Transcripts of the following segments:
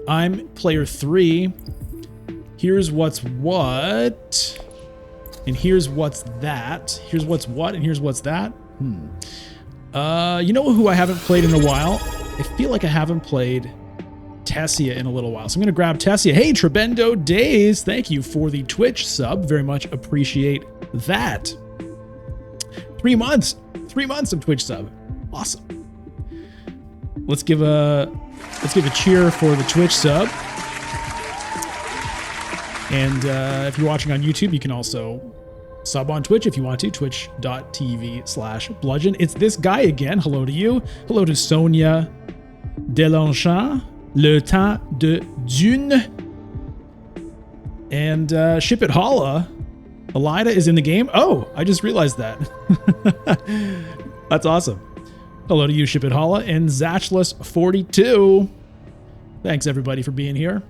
I'm player 3. Here's what's what. And here's what's that. Here's what's what, and here's what's that. You know who I haven't played in a while? I feel like I haven't played Tessia in a little while. So I'm going to grab Tessia. Hey, Trebendo Days. Thank you for the Twitch sub. Very much appreciate that. 3 months. 3 months of Twitch sub. Awesome. Let's give a cheer for the Twitch sub. And if you're watching on YouTube, you can also sub on Twitch if you want to. Twitch.tv/bludgeon. It's this guy again. Hello to you. Hello to Sonia Delanchant. Le Temps de Dune. And Ship It Holla. Elida is in the game. Oh, I just realized that. That's awesome. Hello to you, Ship It Holla. And Zachless42. Thanks, everybody, for being here.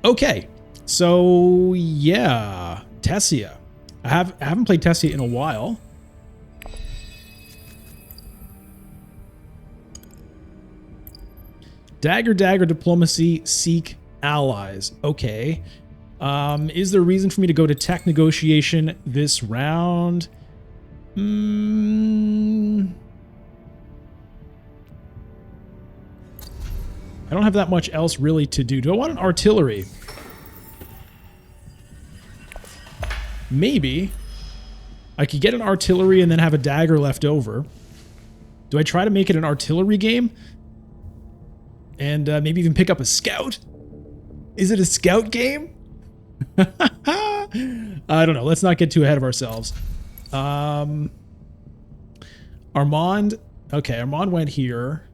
Okay, so yeah, Tessia. I haven't played Tessia in a while. Dagger, diplomacy, seek allies. Okay. Is there a reason for me to go to tech negotiation this round? I don't have that much else really to do. Do I want an artillery? Maybe. I could get an artillery and then have a dagger left over. Do I try to make it an artillery game? And maybe even pick up a scout? Is it a scout game? I don't know. Let's not get too ahead of ourselves. Armand. Okay, Armand went here.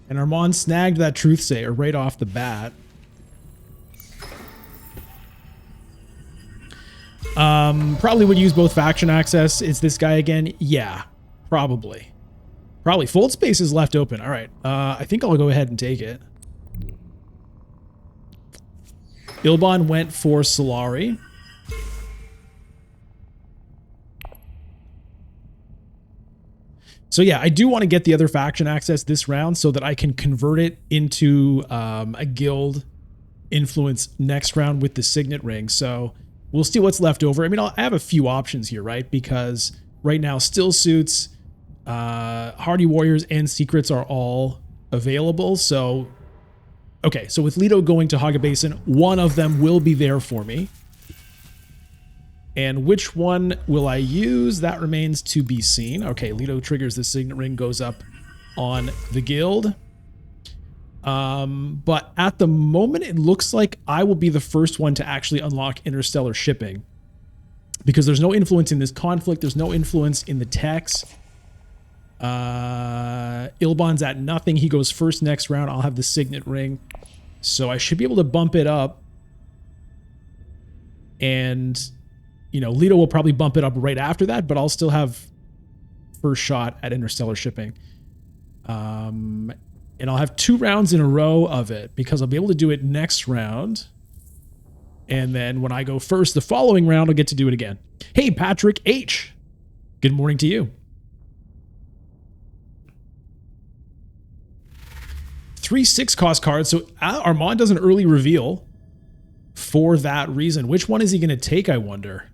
And Armand snagged that Truthsayer right off the bat. Probably would use both faction access. Is this guy again? Yeah, probably. Probably. Fold space is left open. All right. I think I'll go ahead and take it. Ilban went for Solari. So yeah, I do want to get the other faction access this round so that I can convert it into a guild influence next round with the Signet Ring. So we'll see what's left over. I mean, I have a few options here, right? Because right now, still suits, Hardy Warriors, and Secrets are all available. So, okay, so with Leto going to Haga Basin, one of them will be there for me. And which one will I use? That remains to be seen. Okay, Leto triggers the Signet Ring, goes up on the guild. But at the moment, it looks like I will be the first one to actually unlock interstellar shipping. Because there's no influence in this conflict. There's no influence in the techs. Ilban's at nothing. He goes first next round. I'll have the Signet Ring. So I should be able to bump it up. And, you know, Leto will probably bump it up right after that, but I'll still have first shot at interstellar shipping. And I'll have 2 rounds in a row of it because I'll be able to do it next round. And then when I go first, the following round, I'll get to do it again. Hey, Patrick H. Good morning to you. 3 6-cost cards. So Armand does an early reveal for that reason. Which one is he going to take, I wonder?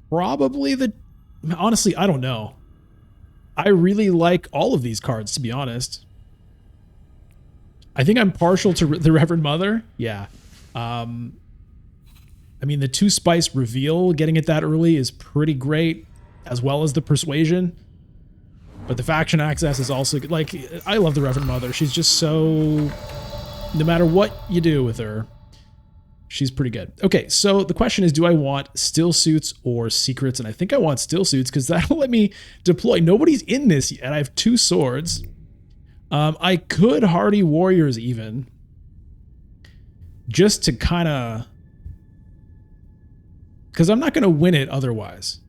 Probably the... Honestly, I don't know. I really like all of these cards, to be honest. I think I'm partial to the Reverend Mother. Yeah. I mean, the 2 spice reveal, getting it that early is pretty great, as well as the persuasion. But the faction access is also good. Like, I love the Reverend Mother. She's just so... No matter what you do with her, she's pretty good. Okay, so the question is, do I want still suits or secrets? And I think I want still suits because that'll let me deploy. Nobody's in this yet. I have 2 swords. I could Hardy Warriors even. Just to kind of... Because I'm not going to win it otherwise.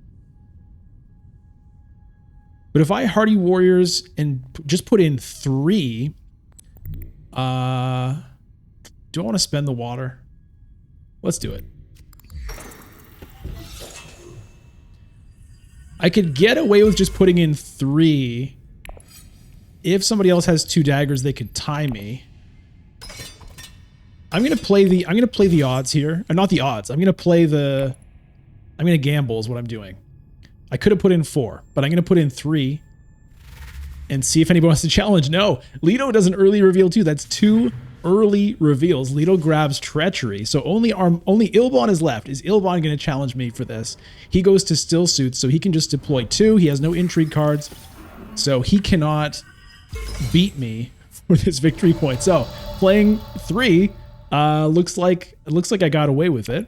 But if I Hardy Warriors and just put in 3... do I want to spend the water? Let's do it. I could get away with just putting in 3 if somebody else has 2 daggers, they could tie me. I'm gonna play the odds here. Or not the odds. I'm gonna gamble is what I'm doing. I could have put in 4, but I'm gonna put in 3 and see if anybody wants to challenge. No, Leto does an early reveal too. That's 2 early reveals. Leto grabs treachery. So only Ilbon is left. Is Ilbon gonna challenge me for this? He goes to still suits, so he can just deploy 2. He has no intrigue cards, so he cannot beat me for this victory point. So playing 3 looks like I got away with it.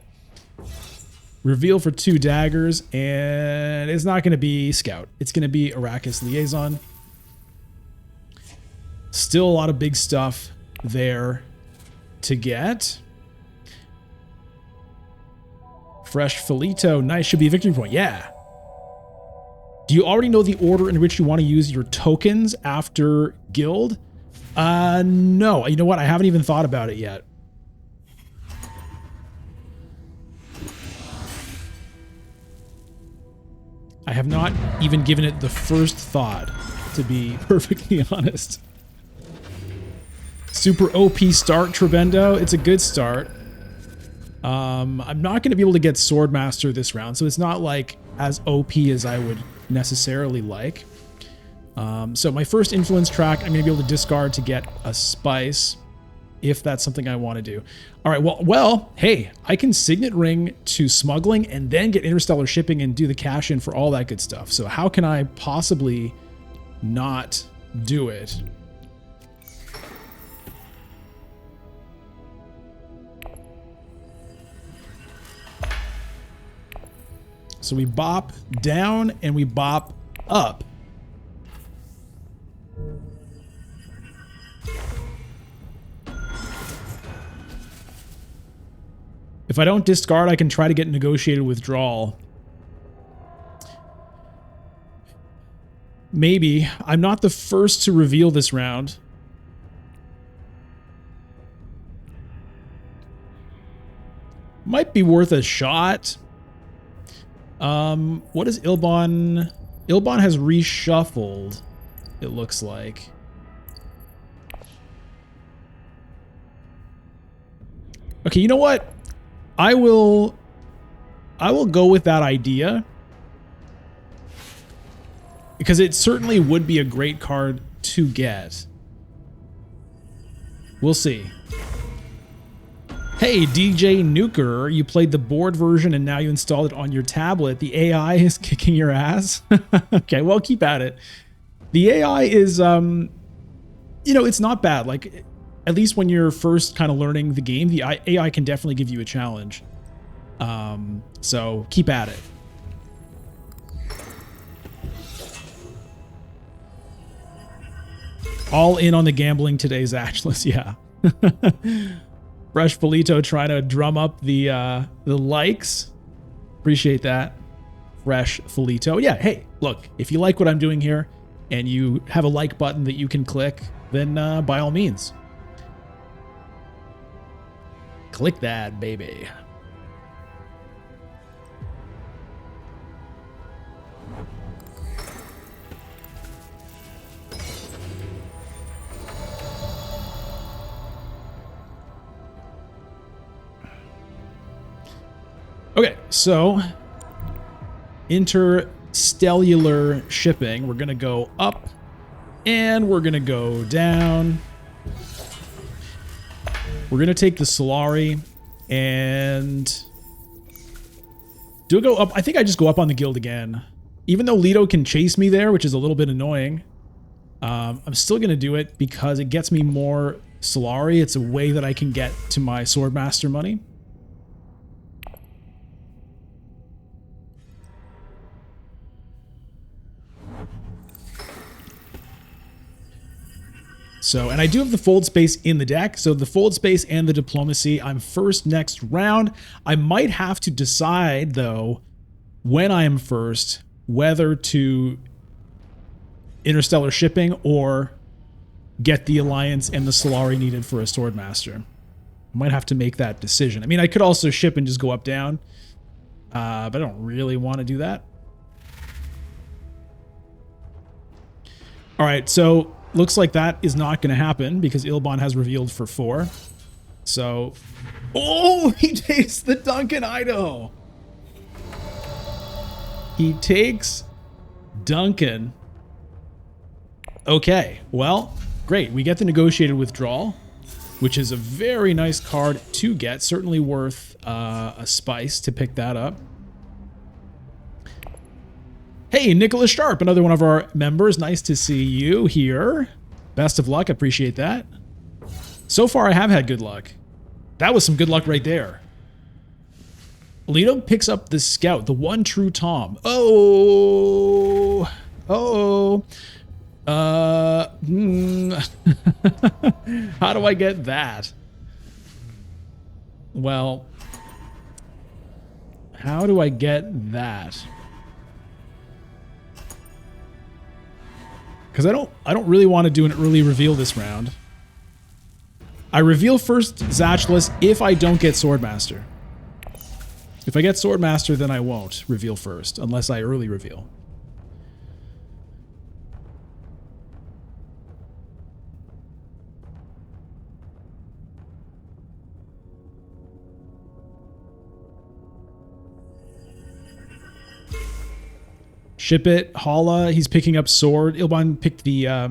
Reveal for 2 daggers, and it's not going to be Scout. It's going to be Arrakis Liaison. Still a lot of big stuff there to get. Fresh Filito. Nice. Should be a victory point. Yeah. Do you already know the order in which you want to use your tokens after guild? No. You know what? I haven't even thought about it yet. I have not even given it the first thought, to be perfectly honest. Super OP start, Trebendo. It's a good start. I'm not going to be able to get Swordmaster this round, so it's not like as OP as I would necessarily like. So my first influence track, I'm going to be able to discard to get a Spice, if that's something I want to do. All right, well, hey, I can Signet Ring to smuggling and then get interstellar shipping and do the cash in for all that good stuff. So how can I possibly not do it? So we bop down and we bop up. If I don't discard, I can try to get negotiated withdrawal. Maybe. I'm not the first to reveal this round. Might be worth a shot. What is Ilbon? Ilbon has reshuffled, it looks like. Okay, you know what? I will go with that idea, because it certainly would be a great card to get. We'll see. Hey, DJ Nuker, you played the board version and now you installed it on your tablet. The AI is kicking your ass. Okay, well, keep at it. The AI is, you know, it's not bad. Like, at least when you're first kind of learning the game, the AI can definitely give you a challenge. So keep at it. All in on the gambling today, Zatchless, yeah. Fresh Polito trying to drum up the likes. Appreciate that. Fresh Polito. Yeah, hey, look, if you like what I'm doing here and you have a like button that you can click, then by all means. Click that, baby. Okay, so interstellar shipping. We're gonna go up and we're gonna go down. We're gonna take the Solari and do I go up? I think I just go up on the guild again. Even though Leto can chase me there, which is a little bit annoying, I'm still gonna do it because it gets me more Solari. It's a way that I can get to my Swordmaster money. So, and I do have the fold space in the deck. So the fold space and the diplomacy, I'm first next round. I might have to decide though, when I am first, whether to interstellar shipping or get the alliance and the Solari needed for a Swordmaster. I might have to make that decision. I mean, I could also ship and just go up down, but I don't really want to do that. All right, so looks like that is not going to happen because Ilban has revealed for 4. So, oh, he takes the Duncan Idaho. He takes Duncan. Okay, well, great. We get the negotiated withdrawal, which is a very nice card to get. Certainly worth a spice to pick that up. Hey, Nicholas Sharp, another one of our members. Nice to see you here. Best of luck. Appreciate that. So far, I have had good luck. That was some good luck right there. Alito picks up the Scout, the one true Tom. Oh. Oh. How do I get that? Well, how do I get that? Because I don't really want to do an early reveal this round. I reveal first Zatchless if I don't get Swordmaster. If I get Swordmaster, then I won't reveal first, unless I early reveal. Ship it, Hala. He's picking up sword. Ilban picked the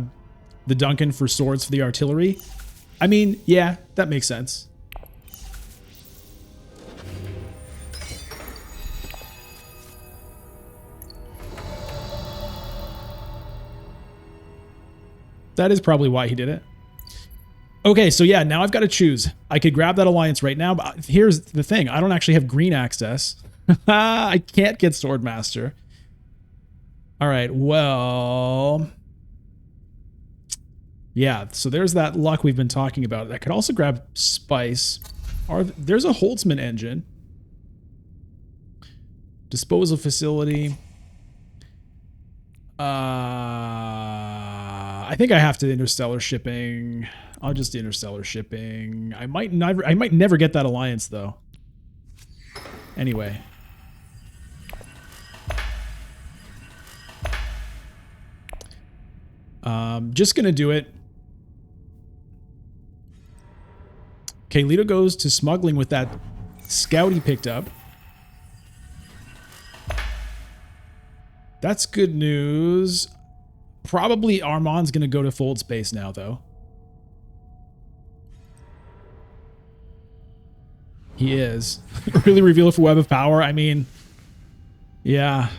Duncan for swords for the artillery. I mean, yeah, that makes sense. That is probably why he did it. Okay, so yeah, now I've got to choose. I could grab that alliance right now, but here's the thing. I don't actually have green access. I can't get Swordmaster. All right, well... yeah, so there's that luck we've been talking about. I could also grab Spice. There's a Holtzman engine. Disposal facility. I think I have to interstellar shipping. I'll just interstellar shipping. I might never get that alliance though. Anyway. Just gonna do it. Okay, Lito goes to smuggling with that scout he picked up. That's good news. Probably Armand's going to go to fold space now, though. He is. Really reveal for Web of Power? I mean, yeah.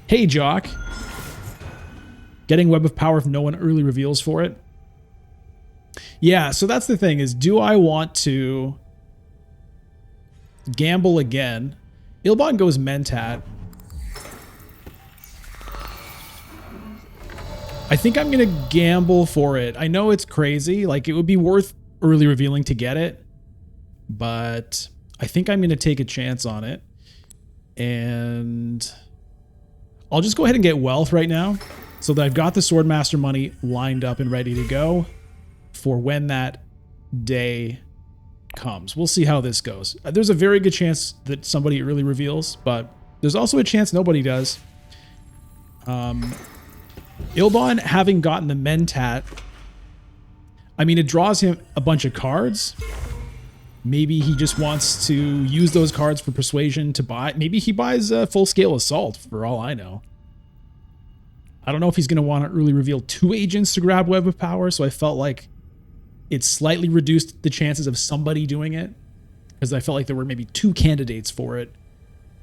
Hey, Jock. Getting Web of Power if no one early reveals for it. Yeah, so that's the thing is, do I want to gamble again? Ilban goes Mentat. I think I'm going to gamble for it. I know it's crazy. Like, it would be worth early revealing to get it. But I think I'm going to take a chance on it. And I'll just go ahead and get Wealth right now. So that I've got the Swordmaster money lined up and ready to go for when that day comes. We'll see how this goes. There's a very good chance that somebody early reveals, but there's also a chance nobody does. Ilban having gotten the Mentat, I mean, it draws him a bunch of cards. Maybe he just wants to use those cards for persuasion to buy. Maybe he buys a full-scale assault, for all I know. I don't know if he's going to want to early reveal 2 agents to grab Web of Power, so I felt like it slightly reduced the chances of somebody doing it, because I felt like there were maybe 2 candidates for it,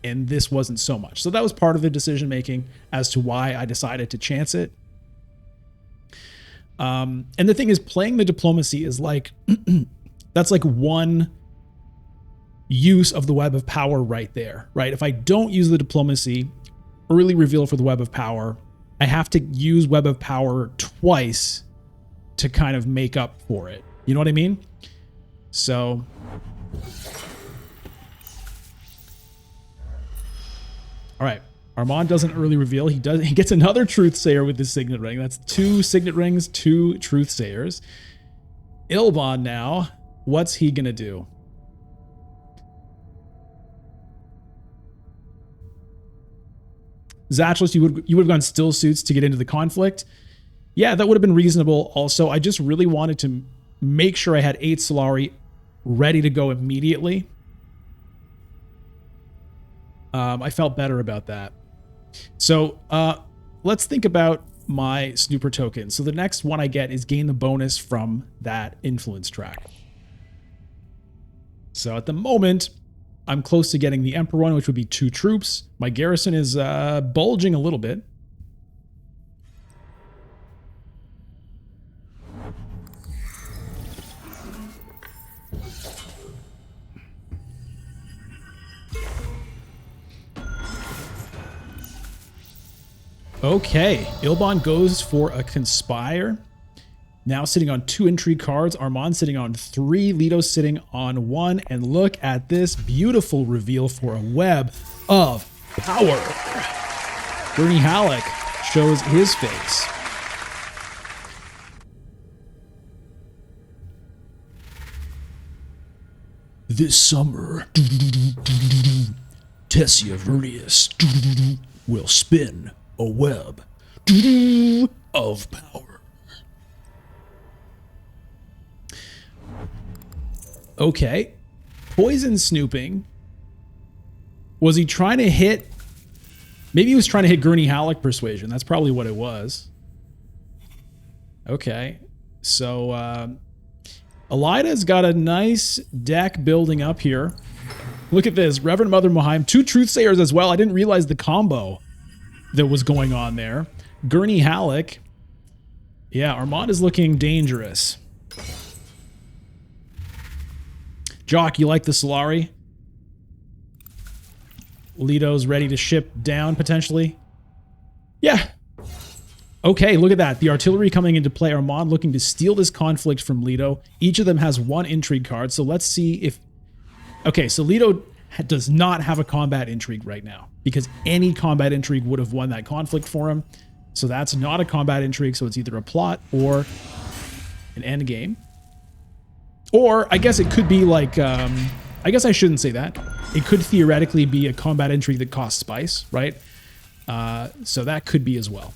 and this wasn't so much. So that was part of the decision-making as to why I decided to chance it. And the thing is, playing the diplomacy is like, that's like one use of the Web of Power right there, right? If I don't use the diplomacy, early reveal for the Web of Power, I have to use Web of Power twice to kind of make up for it. You know what I mean? So all right. Armand doesn't early reveal. He gets another Truthsayer with his Signet Ring. That's 2 Signet Rings, 2 Truthsayers. Ilban now, what's he gonna do? Zatulus, you would have gone still suits to get into the conflict. Yeah, that would have been reasonable. Also, I just really wanted to make sure I had 8 Solari ready to go immediately. I felt better about that. So let's think about my snooper token. So the next one I get is gain the bonus from that influence track. So at the moment, I'm close to getting the Emperor one, which would be 2 troops. My garrison is bulging a little bit. Okay, Ilban goes for a Conspire. Now sitting on 2 intrigue cards. Armand sitting on 3. Leto sitting on 1. And look at this beautiful reveal for a web of power. Gurney Halleck shows his face. This summer, Tessia Vernius will spin a web of power. Okay. Poison snooping. Was he trying to hit? Maybe he was trying to hit Gurney Halleck persuasion. That's probably what it was. Okay. So, Elida's got a nice deck building up here. Look at this. Reverend Mother Mohaim. 2 Truthsayers as well. I didn't realize the combo that was going on there. Gurney Halleck. Yeah, Armand is looking dangerous. Jock, you like the Solari? Leto's ready to ship down, potentially. Yeah. Okay, look at that. The artillery coming into play. Armand looking to steal this conflict from Leto. Each of them has 1 intrigue card, so let's see if... Okay, so Leto does not have a combat intrigue right now, because any combat intrigue would have won that conflict for him. So that's not a combat intrigue, so it's either a plot or an end game. Or I guess it could be like, I guess I shouldn't say that. It could theoretically be a combat intrigue that costs spice, right? So that could be as well.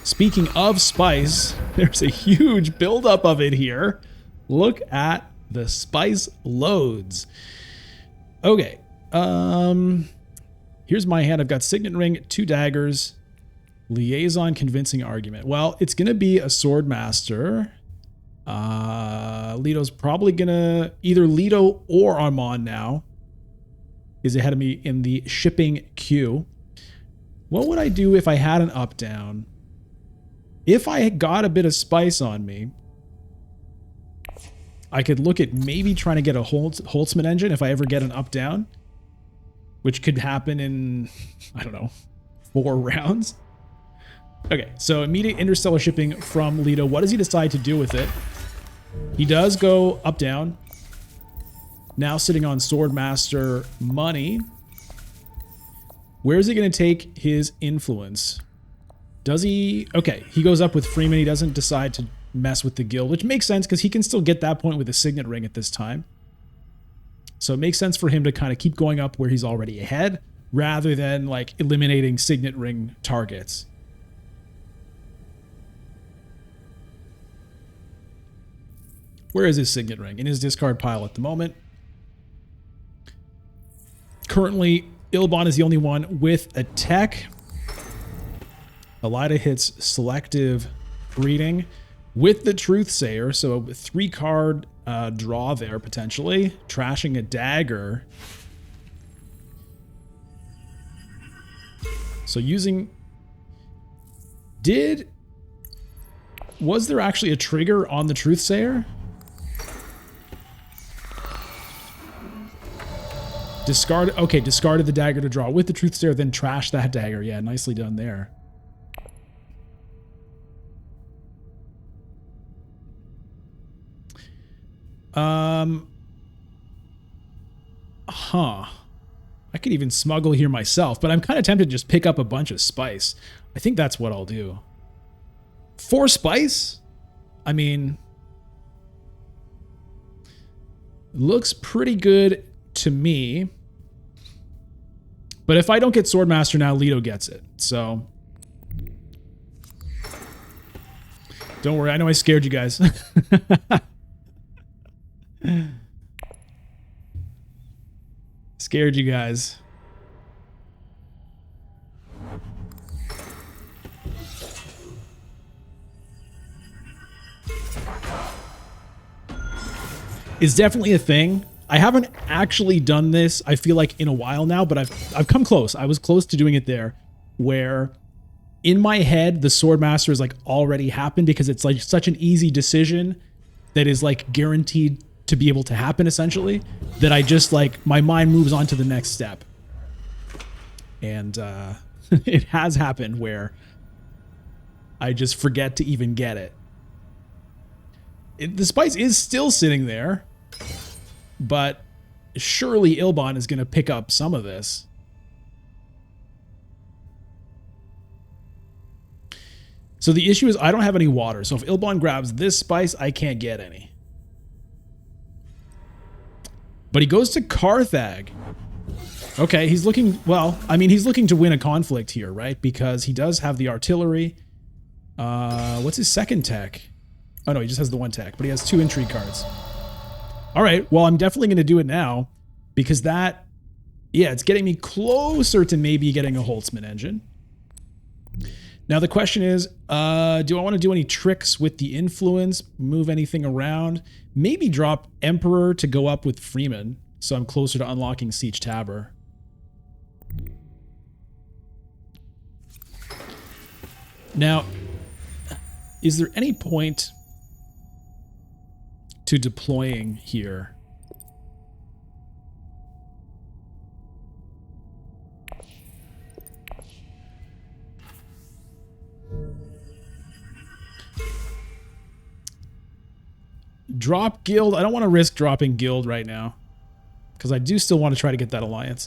Speaking of spice, there's a huge buildup of it here. Look at the spice loads. Okay. Here's my hand. I've got Signet Ring, 2 daggers, Liaison, Convincing Argument. Well, it's going to be a Swordmaster. Leto's probably going to... Either Leto or Armand now is ahead of me in the shipping queue. What would I do if I had an up-down? If I had got a bit of spice on me, I could look at maybe trying to get a Holtzman engine if I ever get an up-down, which could happen in, I don't know, 4 rounds. Okay, so immediate interstellar shipping from Leto. What does he decide to do with it? He does go up-down. Now sitting on Swordmaster money. Where is he going to take his influence? Does he... Okay, he goes up with Freeman. He doesn't decide to mess with the guild, which makes sense because he can still get that point with a Signet Ring at this time. So it makes sense for him to kind of keep going up where he's already ahead rather than like eliminating Signet Ring targets. Where is his Signet Ring? In his discard pile at the moment. Currently, Ilban is the only one with a tech. Elida hits selective breeding with the Truthsayer, so a 3-card draw there potentially. Trashing a dagger. So using... Was there actually a trigger on the Truthsayer? Okay, discarded the dagger to draw with the Truthsayer, then trash that dagger. Yeah, nicely done there. I could even smuggle here myself, but I'm kind of tempted to just pick up a bunch of spice. I think that's what I'll do. 4 spice? I mean, looks pretty good to me. But if I don't get Swordmaster now, Leto gets it. So don't worry. I know I scared you guys. Scared you guys. It's definitely a thing. I haven't actually done this, I feel like, in a while now, but I've come close. I was close to doing it there, where in my head the Swordmaster is like already happened because it's like such an easy decision that is like guaranteed to be able to happen, essentially, that I just like my mind moves on to the next step. And it has happened where I just forget to even get it. The spice is still sitting there, but surely Ilbon is going to pick up some of this. So the issue is I don't have any water. So if Ilbon grabs this spice, I can't get any. But he goes to Carthag. Okay, he's looking, well, I mean, he's looking to win a conflict here, right? Because he does have the artillery. What's his second tech? Oh, no, he just has the one tech, but he has 2 intrigue cards. All right, well, I'm definitely going to do it now because that, yeah, it's getting me closer to maybe getting a Holtzman engine. Now, the question is, do I want to do any tricks with the influence, move anything around? Maybe drop Emperor to go up with Freeman, so I'm closer to unlocking Siege Tabor. Now, is there any point to deploying here? Drop Guild. I don't want to risk dropping Guild right now because I do still want to try to get that alliance.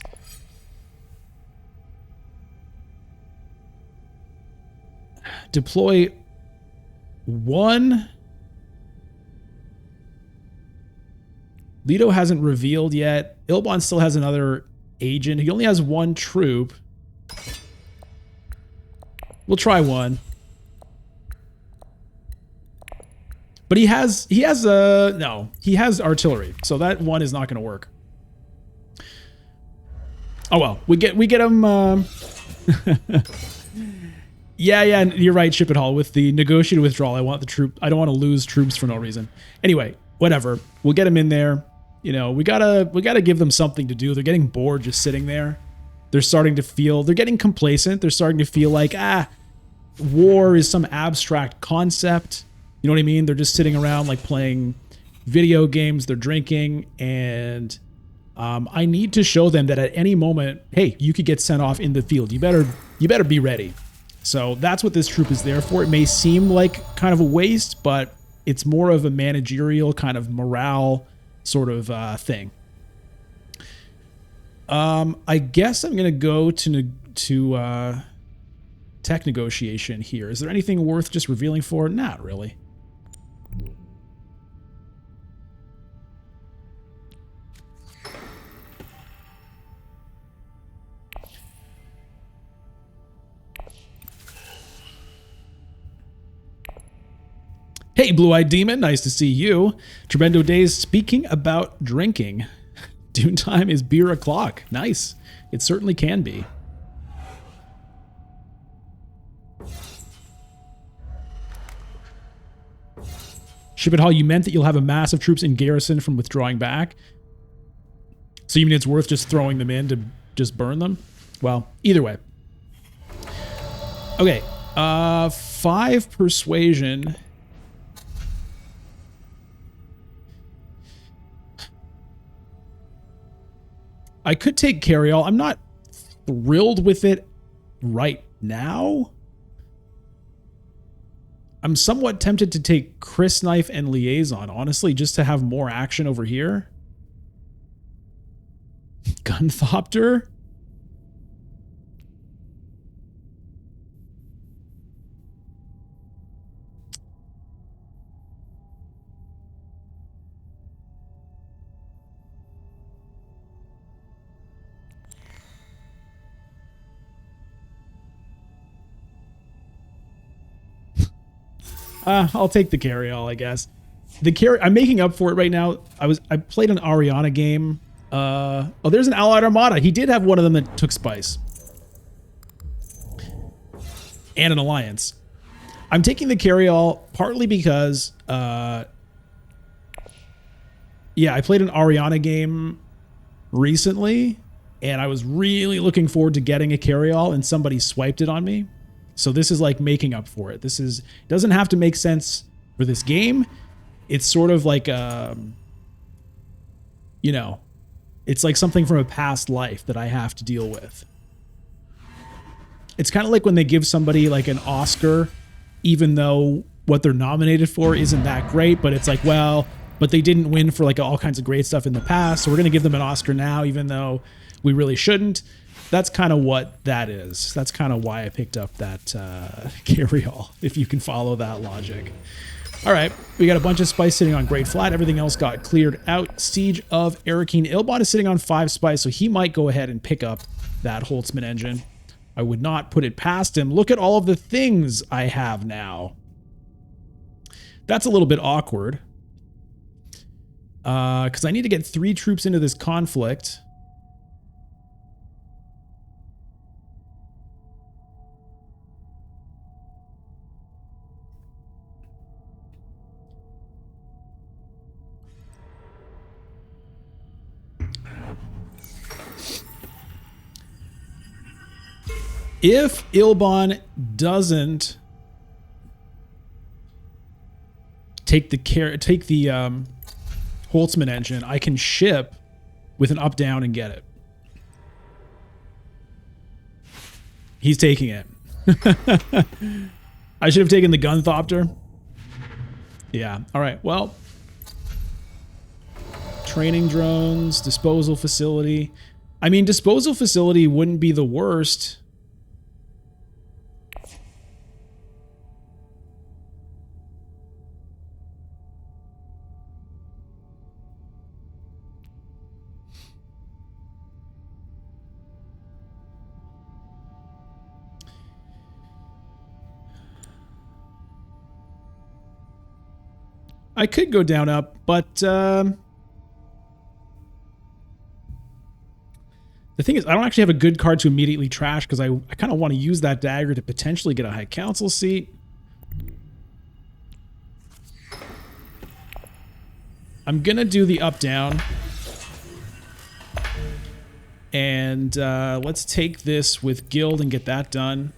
Deploy 1. Leto hasn't revealed yet. Ilbon still has another agent. He only has 1 troop. We'll try 1. But he has artillery, so that 1 is not going to work. Oh well, we get him. Yeah, you're right, Ship It Hall. With the negotiated withdrawal, I want the troop. I don't want to lose troops for no reason. Anyway, whatever. We'll get him in there. You know, we gotta give them something to do. They're getting bored just sitting there. They're starting to feel. They're getting complacent. They're starting to feel like war is some abstract concept. You know what I mean? They're just sitting around like playing video games. They're drinking, and I need to show them that at any moment, hey, you could get sent off in the field. You better be ready. So that's what this troop is there for. It may seem like kind of a waste, but it's more of a managerial kind of morale sort of thing. I guess I'm gonna go to tech negotiation here. Is there anything worth just revealing for? Not really. Hey, Blue-Eyed Demon, nice to see you. Tremendo Days, speaking about drinking. Dune time is beer o'clock. Nice. It certainly can be. Ship It Hall, you meant that you'll have a massive troops in garrison from withdrawing back? So you mean it's worth just throwing them in to just burn them? Well, either way. Okay, 5 persuasion. I could take Carryall. I'm not thrilled with it right now. I'm somewhat tempted to take Chris Knife and Liaison, honestly, just to have more action over here. Gunthopter? I'll take the carry-all, I guess. I'm making up for it right now. I played an Ariana game. Oh, there's an Allied Armada. He did have one of them that took spice. And an alliance. I'm taking the carry-all partly because, yeah, I played an Ariana game recently, and I was really looking forward to getting a carry-all, and somebody swiped it on me. So this is like making up for it. Doesn't have to make sense for this game. It's sort of like, you know, it's like something from a past life that I have to deal with. It's kind of like when they give somebody like an Oscar, even though what they're nominated for isn't that great, but it's like, well, but they didn't win for like all kinds of great stuff in the past, so we're going to give them an Oscar now, even though we really shouldn't. That's kind of what that is. That's kind of why I picked up that carry-all, if you can follow that logic. All right, we got a bunch of spice sitting on Great Flat. Everything else got cleared out. Siege of Arakeen. Ilbot is sitting on 5 spice, so he might go ahead and pick up that Holtzman engine. I would not put it past him. Look at all of the things I have now. That's a little bit awkward. Because I need to get 3 troops into this conflict. If Ilbon doesn't take the Holtzman engine, I can ship with an up-down and get it. He's taking it. I should have taken the Gunthopter. Yeah. All right. Well, training drones, disposal facility. I mean, disposal facility wouldn't be the worst. I could go down up, but the thing is, I don't actually have a good card to immediately trash because I kind of want to use that dagger to potentially get a high council seat. I'm going to do the up-down. And let's take this with Guild and get that done.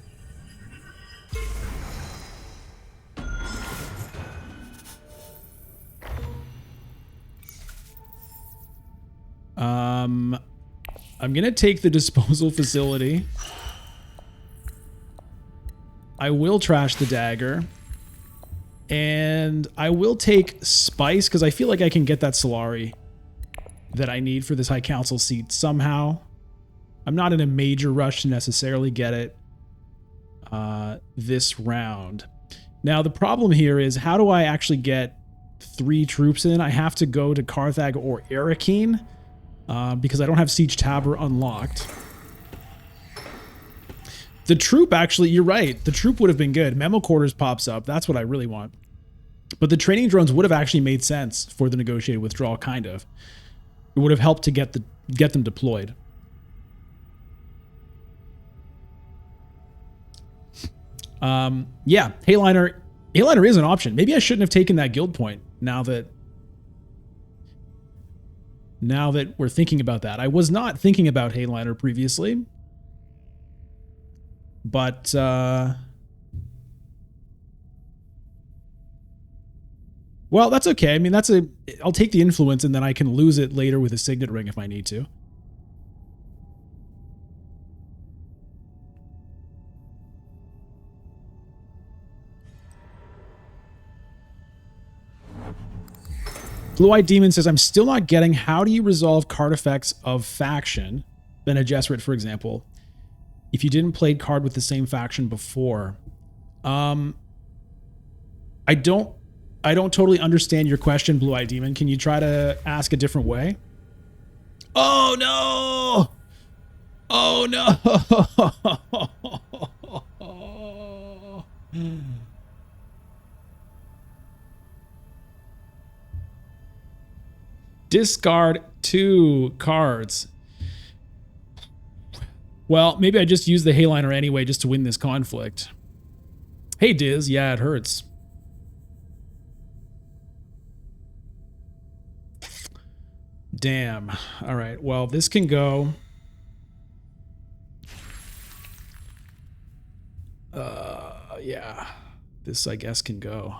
I'm going to take the disposal facility. I will trash the dagger. And I will take spice because I feel like I can get that Solari that I need for this high council seat somehow. I'm not in a major rush to necessarily get it this round. Now, the problem here is how do I actually get 3 troops in? I have to go to Carthag or Arakeen. Because I don't have Siege Tabor unlocked. The troop, actually, you're right. The troop would have been good. Memo Quarters pops up. That's what I really want. But the training drones would have actually made sense for the negotiated withdrawal, kind of. It would have helped to get them deployed. Yeah, Hayliner is an option. Maybe I shouldn't have taken that guild point now that we're thinking about that. I was not thinking about Hayliner previously. But, well, that's okay. I mean, I'll take the influence and then I can lose it later with a signet ring if I need to. Blue-Eyed Demon says, I'm still not getting how do you resolve card effects of faction, Bene Gesserit, for example, if you didn't play card with the same faction before. I don't totally understand your question, Blue-Eyed Demon. Can you try to ask a different way? Oh, no! Oh, no! Discard 2 cards. Well, maybe I just use the Hayliner anyway just to win this conflict. Hey, Diz. Yeah, it hurts. Damn. All right. Well, this can go. Yeah. This, I guess, can go.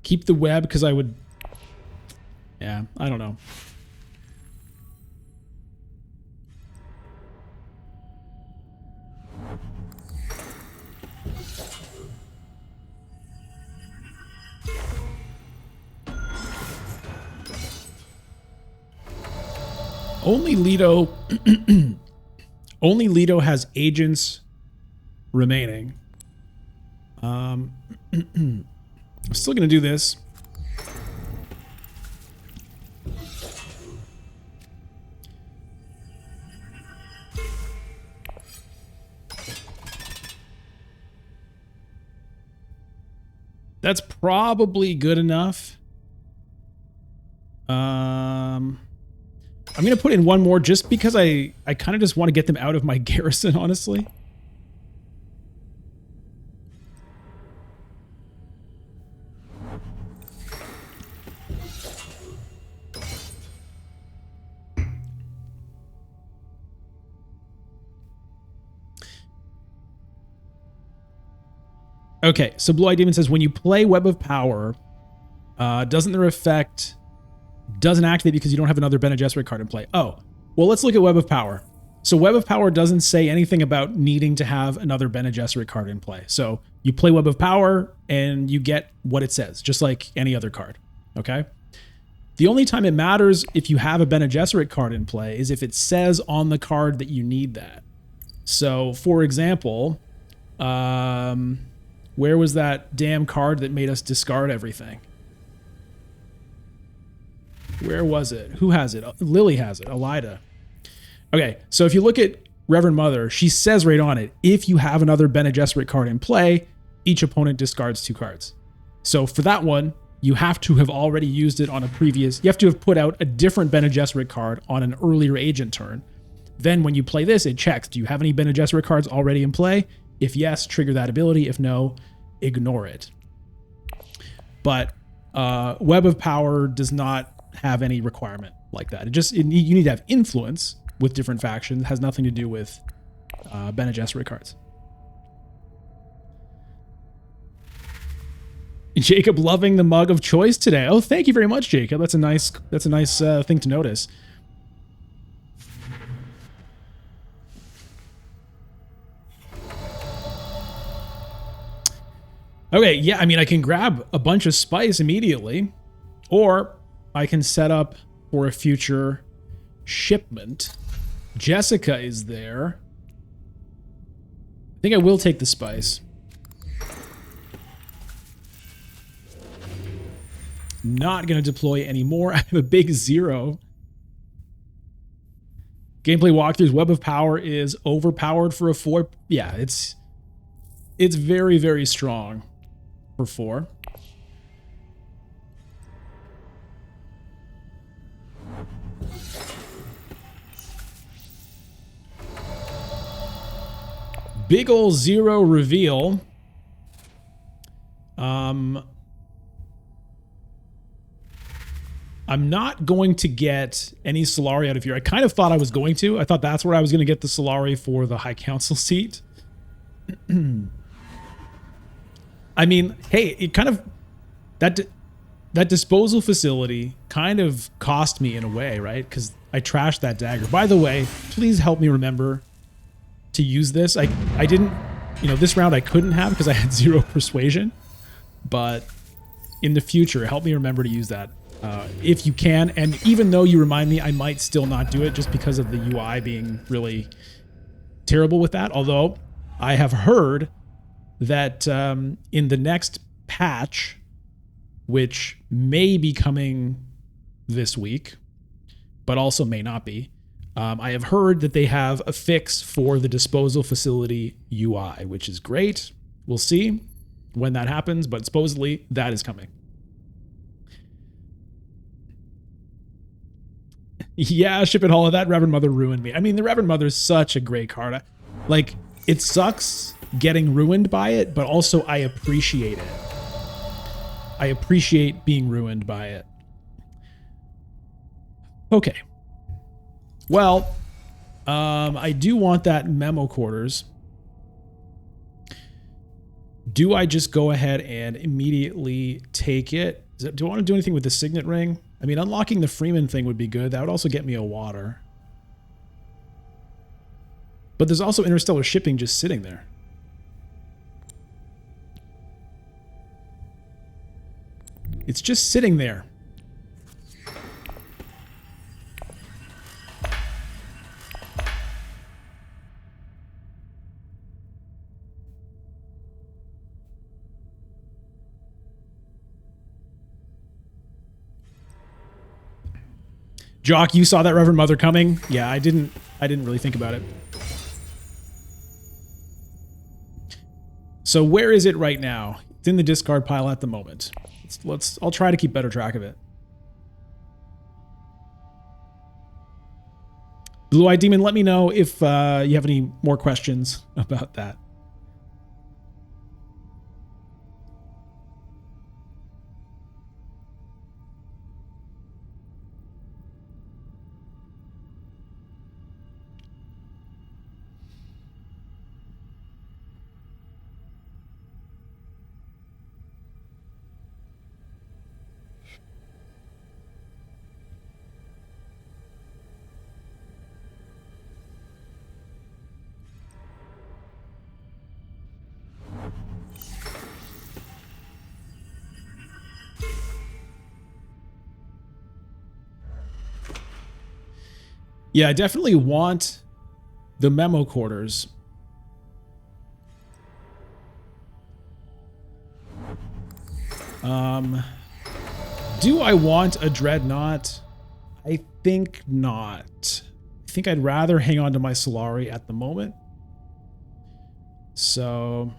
Keep the web because I would... Yeah, I don't know. Only Leto... Only Leto has agents remaining. I'm still going to do this. That's probably good enough. I'm going to put in one more just because I kind of just want to get them out of my garrison, honestly. Okay, so Blue Eye Demon says, when you play Web of Power, doesn't their effect doesn't activate because you don't have another Bene Gesserit card in play? Oh, well, let's look at Web of Power. So Web of Power doesn't say anything about needing to have another Bene Gesserit card in play. So you play Web of Power and you get what it says, just like any other card, okay? The only time it matters if you have a Bene Gesserit card in play is if it says on the card that you need that. So, for example, where was that damn card that made us discard everything? Where was it? Who has it? Lily has it. Elida. Okay, so if you look at Reverend Mother, she says right on it, if you have another Bene Gesserit card in play, each opponent discards 2 cards. So for that one, you have to have already used it on a previous... You have to have put out a different Bene Gesserit card on an earlier agent turn. Then when you play this, it checks. Do you have any Bene Gesserit cards already in play? If yes, trigger that ability. If no, ignore it. But Web of Power does not have any requirement like that. You need to have influence with different factions. It has nothing to do with Bene Gesserit cards. Jacob loving the mug of choice today. Oh, thank you very much, Jacob. That's a nice thing to notice. Okay, yeah, I mean, I can grab a bunch of spice immediately, or I can set up for a future shipment. Jessica is there. I think I will take the spice. Not going to deploy anymore. I have a big 0. Gameplay walkthroughs. Web of Power is overpowered for a 4. Yeah, it's very, very strong for 4. Big ol' 0 reveal. I'm not going to get any Solari out of here. I kind of thought I was going to. I thought that's where I was going to get the Solari for the High Council seat. I mean, hey, it kind of... That disposal facility kind of cost me in a way, right? Because I trashed that dagger. By the way, please help me remember to use this. I didn't... You know, this round I couldn't have because I had 0 persuasion. But in the future, help me remember to use that. If you can, and even though you remind me, I might still not do it just because of the UI being really terrible with that. Although I have heard that in the next patch, which may be coming this week, but also may not be. I have heard that they have a fix for the disposal facility UI, which is great. We'll see when that happens, but supposedly that is coming. Yeah, Ship and Hall, that Reverend Mother ruined me. I mean, the Reverend Mother is such a great card. Like, it sucks getting ruined by it, but also I appreciate it. I appreciate being ruined by it. Okay. Well, I do want that memo quarters. Do I just go ahead and immediately take it? Do I want to do anything with the signet ring? I mean, unlocking the Freeman thing would be good. That would also get me a water. But there's also interstellar shipping just sitting there. It's just sitting there. Jock, you saw that Reverend Mother coming? Yeah, I didn't really think about it. So where is it right now? It's in the discard pile at the moment. I'll try to keep better track of it. Blue Eyed Demon, let me know if you have any more questions about that. Yeah, I definitely want the memo quarters. Do I want a dreadnought? I think not. I think I'd rather hang on to my Solari at the moment. So,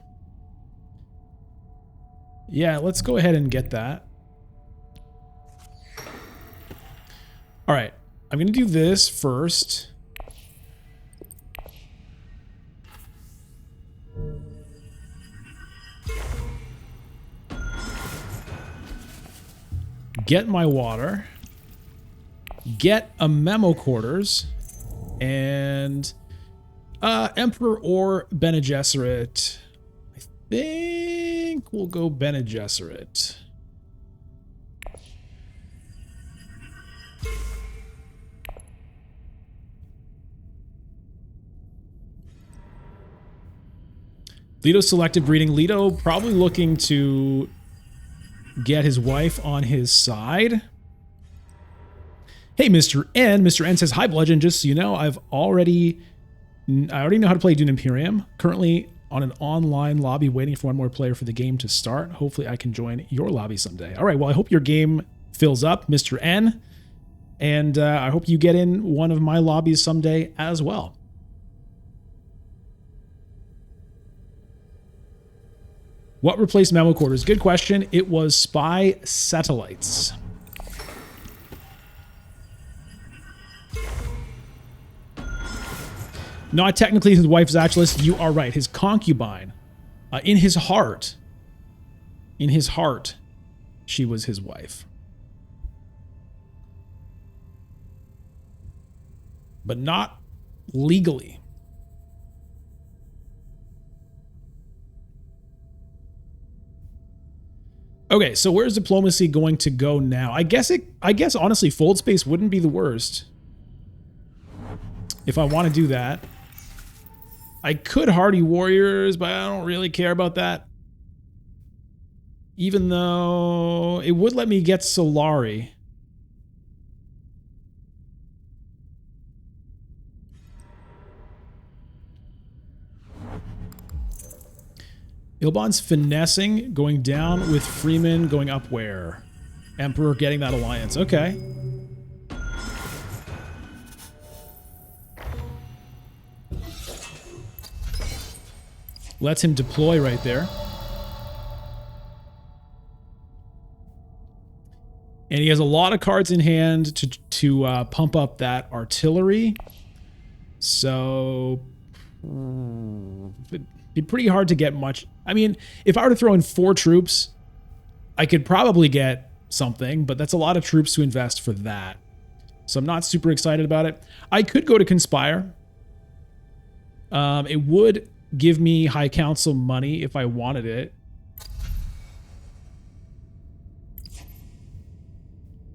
yeah, let's go ahead and get that. All right. I'm going to do this first. Get my water. Get a memo quarters. And Emperor or Bene Gesserit. I think we'll go Bene Gesserit. Leto selective breeding. Leto probably looking to get his wife on his side. Hey, Mr. N. Mr. N says, hi, Bludgeon. Just so you know, I already know how to play Dune Imperium. Currently on an online lobby waiting for one more player for the game to start. Hopefully I can join your lobby someday. All right, well, I hope your game fills up, Mr. N. And I hope you get in one of my lobbies someday as well. What replaced memo quarters? Good question. It was spy satellites. Not technically his wife's Zatulus. You are right. His concubine. In his heart. In his heart, she was his wife. But not legally. Okay, so where's diplomacy going to go now? I guess honestly, fold space wouldn't be the worst. If I want to do that. I could Hardy Warriors, but I don't really care about that. Even though it would let me get Solari. Ilbon's finessing, going down with Freeman, going up where? Emperor getting that alliance. Okay. Lets him deploy right there. And he has a lot of cards in hand to pump up that artillery. So it'd be pretty hard to get much. I mean, if I were to throw in 4 troops, I could probably get something, but that's a lot of troops to invest for that. So I'm not super excited about it. I could go to Conspire. It would give me High Council money if I wanted it.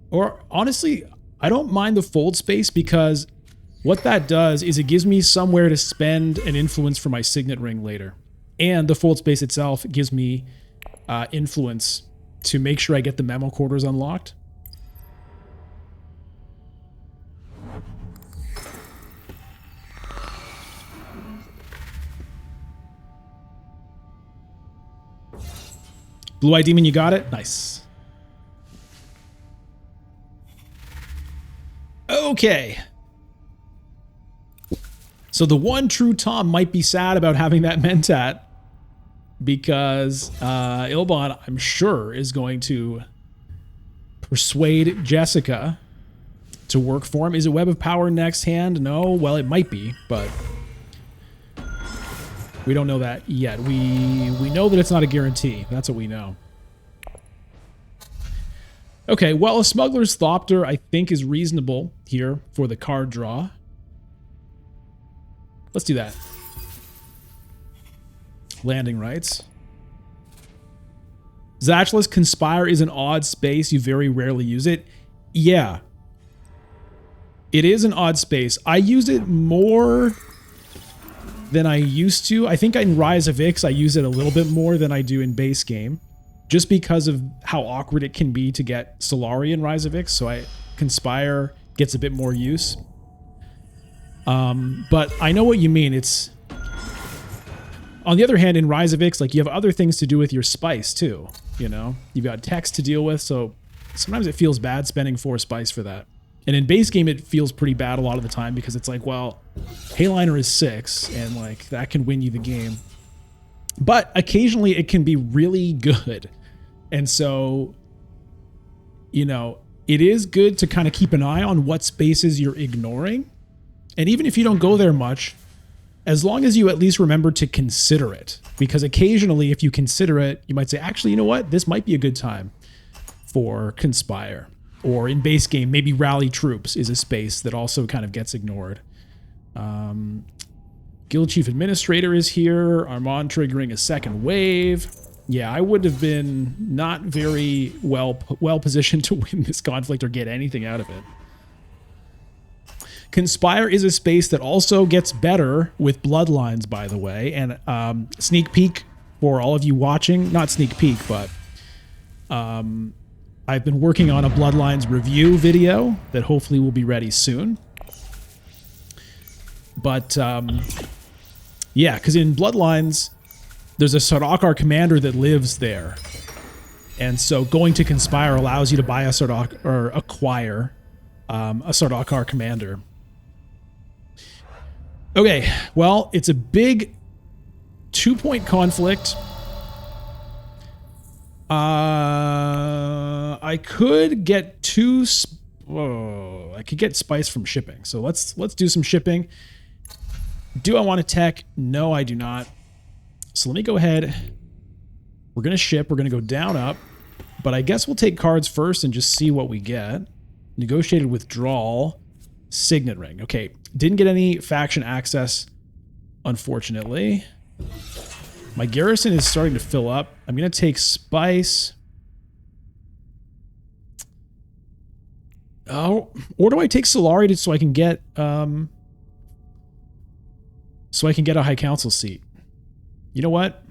Or honestly, I don't mind the fold space because what that does is it gives me somewhere to spend an influence for my signet ring later. And the fold space itself gives me influence to make sure I get the memo quarters unlocked. Blue-Eye Demon, you got it? Nice. Okay. So the one true Tom might be sad about having that Mentat because Ilbon, I'm sure, is going to persuade Jessica to work for him. Is it Web of Power next hand? No. Well, it might be, but we don't know that yet. We know that it's not a guarantee. That's what we know. Okay, well, a Smuggler's Thopter, I think, is reasonable here for the card draw. Let's do that. Landing rights. Zatchless Conspire is an odd space. You very rarely use it. Yeah. It is an odd space. I use it more than I used to. I think in Rise of Ix, I use it a little bit more than I do in base game. Just because of how awkward it can be to get Solari in Rise of Ix. So Conspire gets a bit more use. But I know what you mean. It's on the other hand, in Rise of Ix, like you have other things to do with your spice too. You know, you've got text to deal with. So sometimes it feels bad spending 4 spice for that. And in base game, it feels pretty bad a lot of the time because it's like, well, Hayliner is 6 and like that can win you the game. But occasionally it can be really good. And so, you know, it is good to kind of keep an eye on what spaces you're ignoring. And even if you don't go there much, as long as you at least remember to consider it. Because occasionally, if you consider it, you might say, actually, you know what? This might be a good time for Conspire. Or in base game, maybe Rally Troops is a space that also kind of gets ignored. Guild Chief Administrator is here. Armand triggering a second wave. Yeah, I would have been not very well positioned to win this conflict or get anything out of it. Conspire is a space that also gets better with Bloodlines, by the way. And sneak peek for all of you watching. Not sneak peek, but I've been working on a Bloodlines review video that hopefully will be ready soon. But yeah, because in Bloodlines, there's a Sardaukar commander that lives there. And so going to Conspire allows you to buy a Sardaukar, or acquire a Sardaukar commander. Okay, well, it's a big 2-point conflict. I could get I could get spice from shipping. So let's do some shipping. Do I want to tech? No, I do not. So let me go ahead. We're going to ship. We're going to go down, up. But I guess we'll take cards first and just see what we get. Negotiated withdrawal. Signet ring. Okay. Didn't get any faction access, unfortunately. My garrison is starting to fill up. I'm going to take spice. Oh, or do I take Solari so I can get a high council seat? You know what?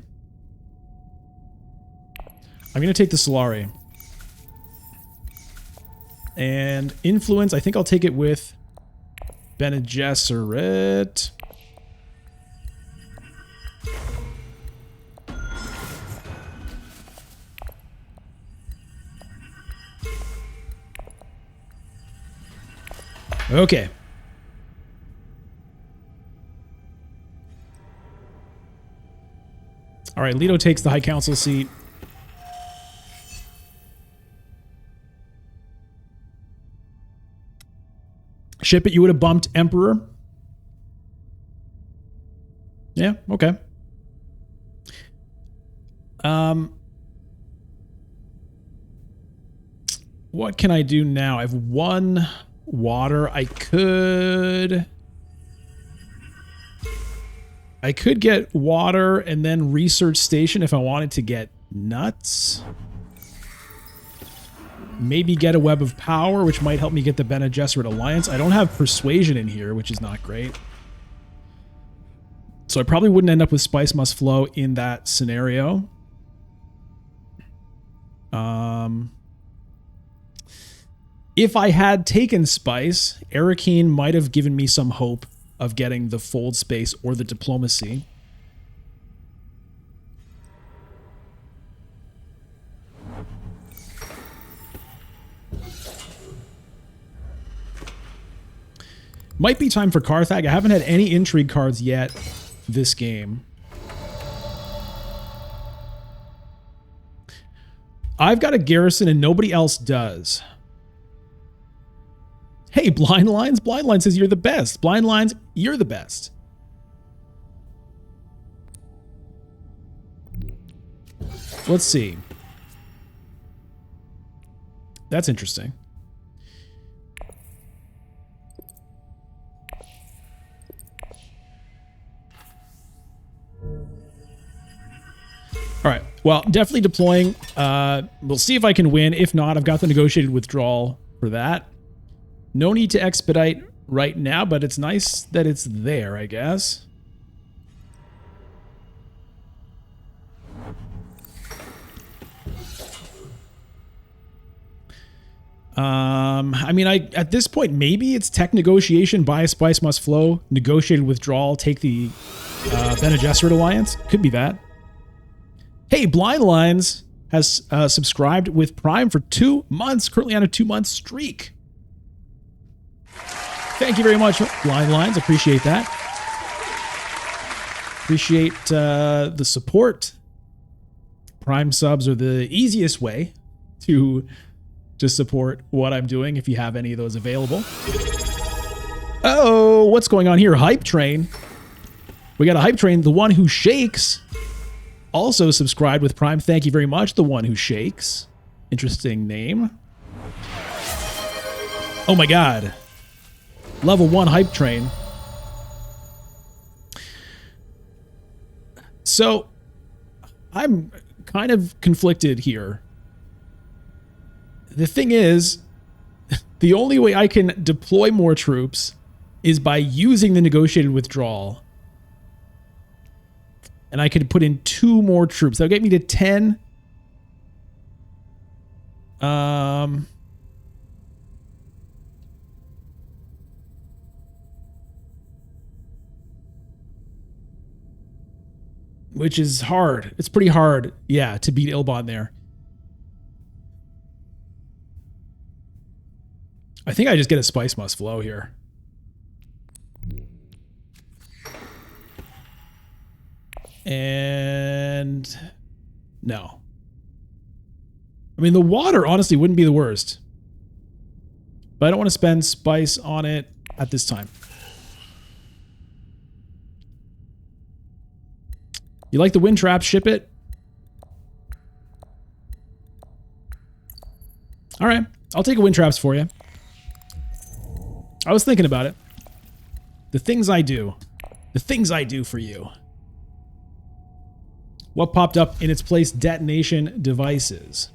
I'm going to take the Solari. And influence, I think I'll take it with Bene Gesserit. Okay. All right, Leto takes the High Council seat. Ship it, you would have bumped Emperor. Yeah, okay. What can I do now? I have 1 water. I could get water and then research station if I wanted to get nuts. Maybe get a web of power, which might help me get the Bene Gesserit Alliance. I don't have persuasion in here, which is not great. So I probably wouldn't end up with Spice Must Flow in that scenario. If I had taken Spice, Arakeen might have given me some hope of getting the Fold Space or the Diplomacy. Might be time for Carthag. I haven't had any intrigue cards yet this game. I've got a garrison and nobody else does. Hey, Blind Lines. Blind Lines says you're the best. Blind Lines, you're the best. Let's see. That's interesting. All right. Well, definitely deploying. We'll see if I can win. If not, I've got the negotiated withdrawal for that. No need to expedite right now, but it's nice that it's there, I guess. I mean, at this point, maybe it's tech negotiation, buy a Spice Must Flow, negotiated withdrawal, take the Bene Gesserit Alliance. Could be that. Hey, Blind Lines has subscribed with Prime for 2 months, currently on a 2-month streak. Thank you very much, Blind Lines. Appreciate that. Appreciate the support. Prime subs are the easiest way to support what I'm doing if you have any of those available. Oh, what's going on here? Hype Train. We got a Hype Train, the one who shakes. Also subscribed with Prime. Thank you very much, the one who shakes. Interesting name. Oh my god. Level 1 Hype Train. So, I'm kind of conflicted here. The thing is, the only way I can deploy more troops is by using the negotiated withdrawal. And I could put in 2 more troops. That'll get me to 10. Which is hard. It's pretty hard, yeah, to beat Ilbon there. I think I just get a Spice Must Flow here. And no. I mean, the water honestly wouldn't be the worst. But I don't want to spend spice on it at this time. You like the wind trap? Ship it. All right. I'll take a wind traps for you. I was thinking about it. The things I do. The things I do for you. What popped up in its place? Detonation devices.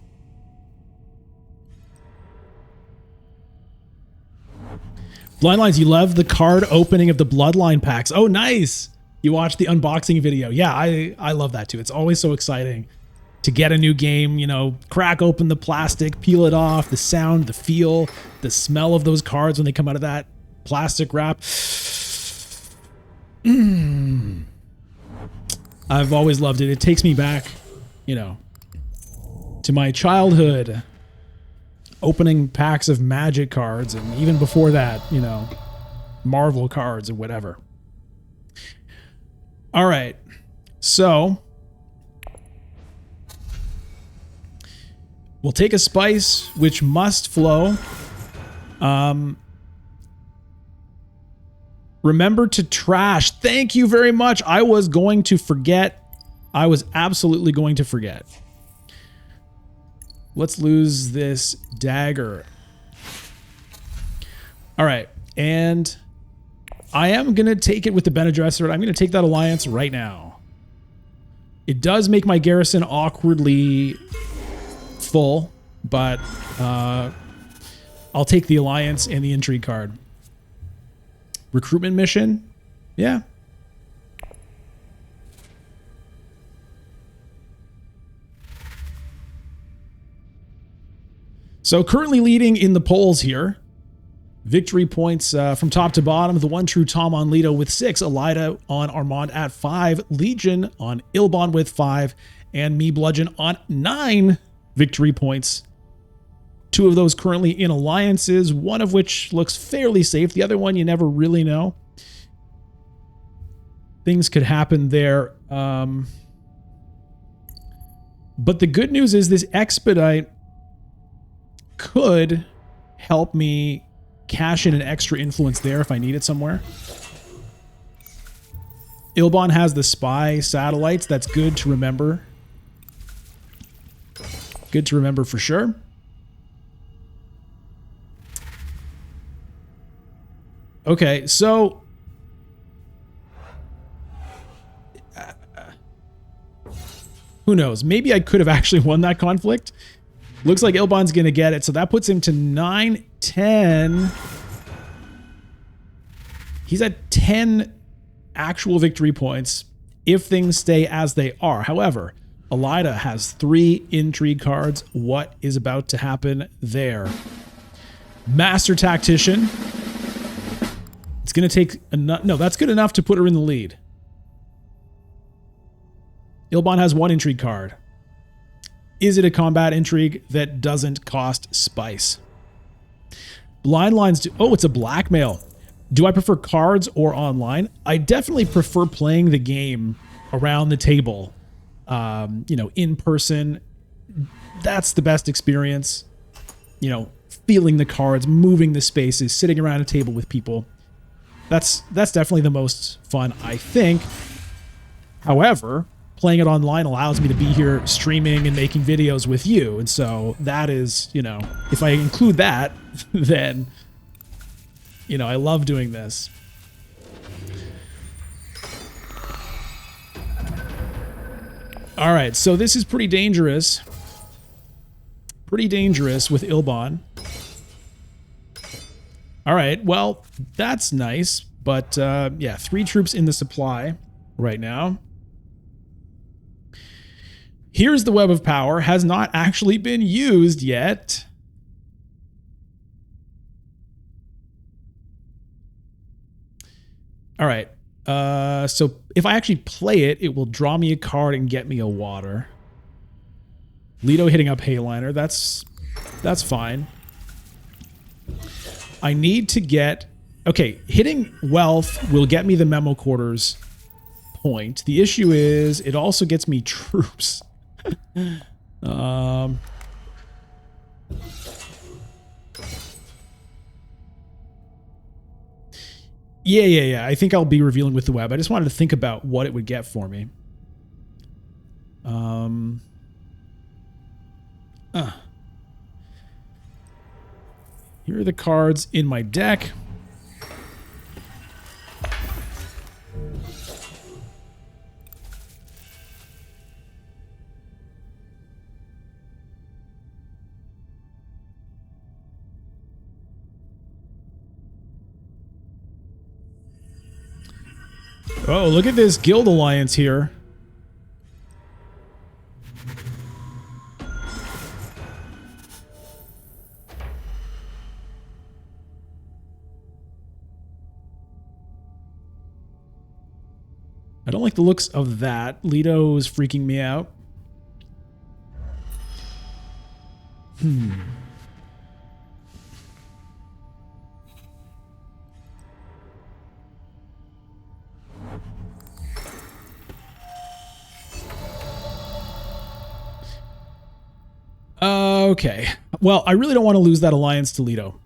Blind Lines, you love the card opening of the Bloodline packs. Oh, nice. You watched the unboxing video. Yeah, I love that too. It's always so exciting to get a new game, you know, crack open the plastic, peel it off, the sound, the feel, the smell of those cards when they come out of that plastic wrap. I've always loved it. It takes me back, you know, to my childhood. opening packs of Magic cards, and even before that, you know, Marvel cards or whatever. All right. So we'll take a spice, which must flow. Remember to trash. Thank you very much. I was going to forget. I was absolutely going to forget. Let's lose this dagger. All right. And I am going to take it with the Bene Gesserit. I'm going to take that alliance right now. It does make my garrison awkwardly full, but I'll take the alliance and the intrigue card. Recruitment mission? Yeah. So currently leading in the polls here. Victory points from top to bottom. The one true Tom on Leto with 6. Elida on Armand at 5. Legion on Ilbon with 5. And me Bludgeon on 9 victory points. 2 of those currently in alliances, one of which looks fairly safe. The other one, you never really know. Things could happen there. But the good news is this expedite could help me cash in an extra influence there if I need it somewhere. Ilbon has the spy satellites. That's good to remember. Good to remember for sure. Okay, so who knows? Maybe I could have actually won that conflict. Looks like Ilbon's going to get it, so that puts him to 9, 10. He's at 10 actual victory points if things stay as they are. However, Elida has 3 intrigue cards. What is about to happen there? Master Tactician. It's going to take enough. No, that's good enough to put her in the lead. Ilbon has 1 intrigue card. Is it a combat intrigue that doesn't cost spice? Blind lines do. Oh, it's a blackmail. Do I prefer cards or online? I definitely prefer playing the game around the table. You know, in person. That's the best experience. You know, feeling the cards, moving the spaces, sitting around a table with people. That's definitely the most fun, I think. However, playing it online allows me to be here streaming and making videos with you. And so that is, you know, if I include that, then, you know, I love doing this. All right, so this is pretty dangerous. Pretty dangerous with Ilbon. All right, well, that's nice. But, yeah, 3 troops in the supply right now. Here's the Web of Power. Has not actually been used yet. All right. So if I actually play it, it will draw me a card and get me a water. Leto hitting up Hayliner. That's fine. I need to get... Okay, hitting wealth will get me the memo quarters point. The issue is it also gets me troops. Yeah. I think I'll be revealing with the web. I just wanted to think about what it would get for me. Here are the cards in my deck. Oh, look at this guild alliance here. I don't like the looks of that. Leto is freaking me out. Okay. Well, I really don't want to lose that alliance to Leto.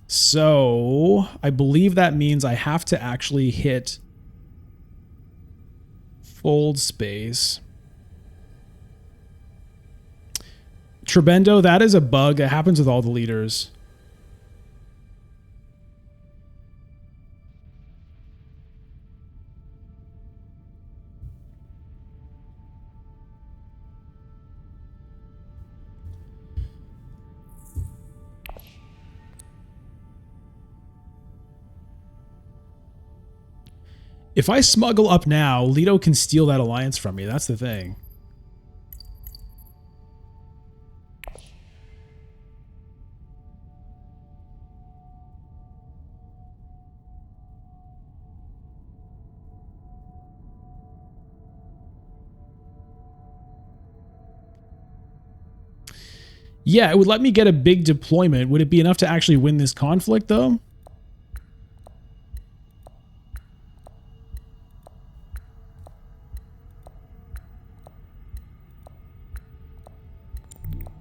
So I believe that means I have to actually hit fold space. Trebendo, that is a bug that happens with all the leaders. If I smuggle up now, Leto can steal that alliance from me. That's the thing. Yeah, it would let me get a big deployment. Would it be enough to actually win this conflict, though?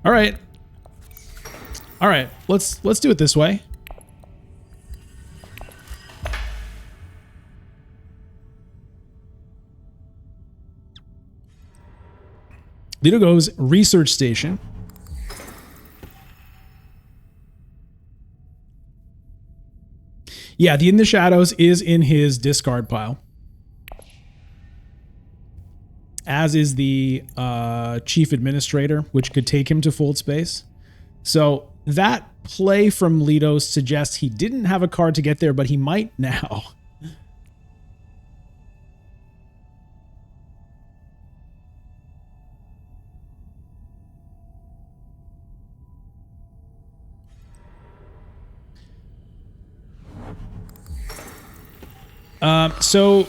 All right. All right. Let's do it this way. Leto goes research station. Yeah, the In the Shadows is in his discard pile. As is the Chief Administrator, which could take him to fold space. So that play from Leto suggests he didn't have a card to get there, but he might now. So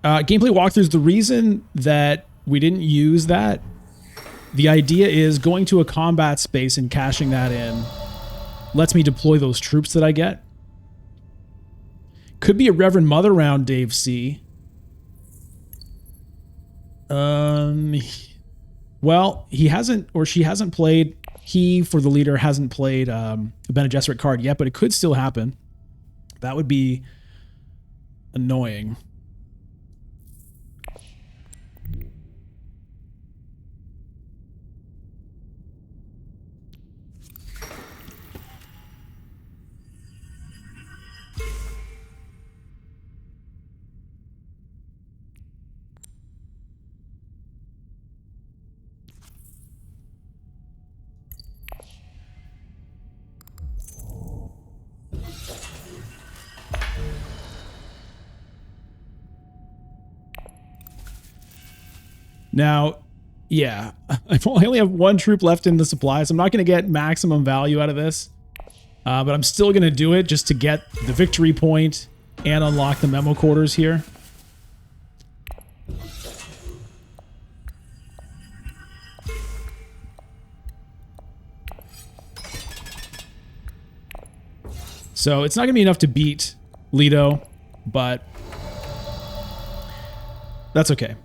gameplay walkthroughs, the reason that we didn't use that, the idea is going to a combat space and cashing that in lets me deploy those troops that I get. Could be a Reverend Mother round, Dave C. Well, he hasn't, or she hasn't played, he, for the leader, hasn't played a Bene Gesserit card yet, but it could still happen. That would be annoying. Now, yeah, I only have one troop left in the supply, so I'm not going to get maximum value out of this. But I'm still going to do it just to get the victory point and unlock the memo quarters here. So it's not going to be enough to beat Leto, but that's okay.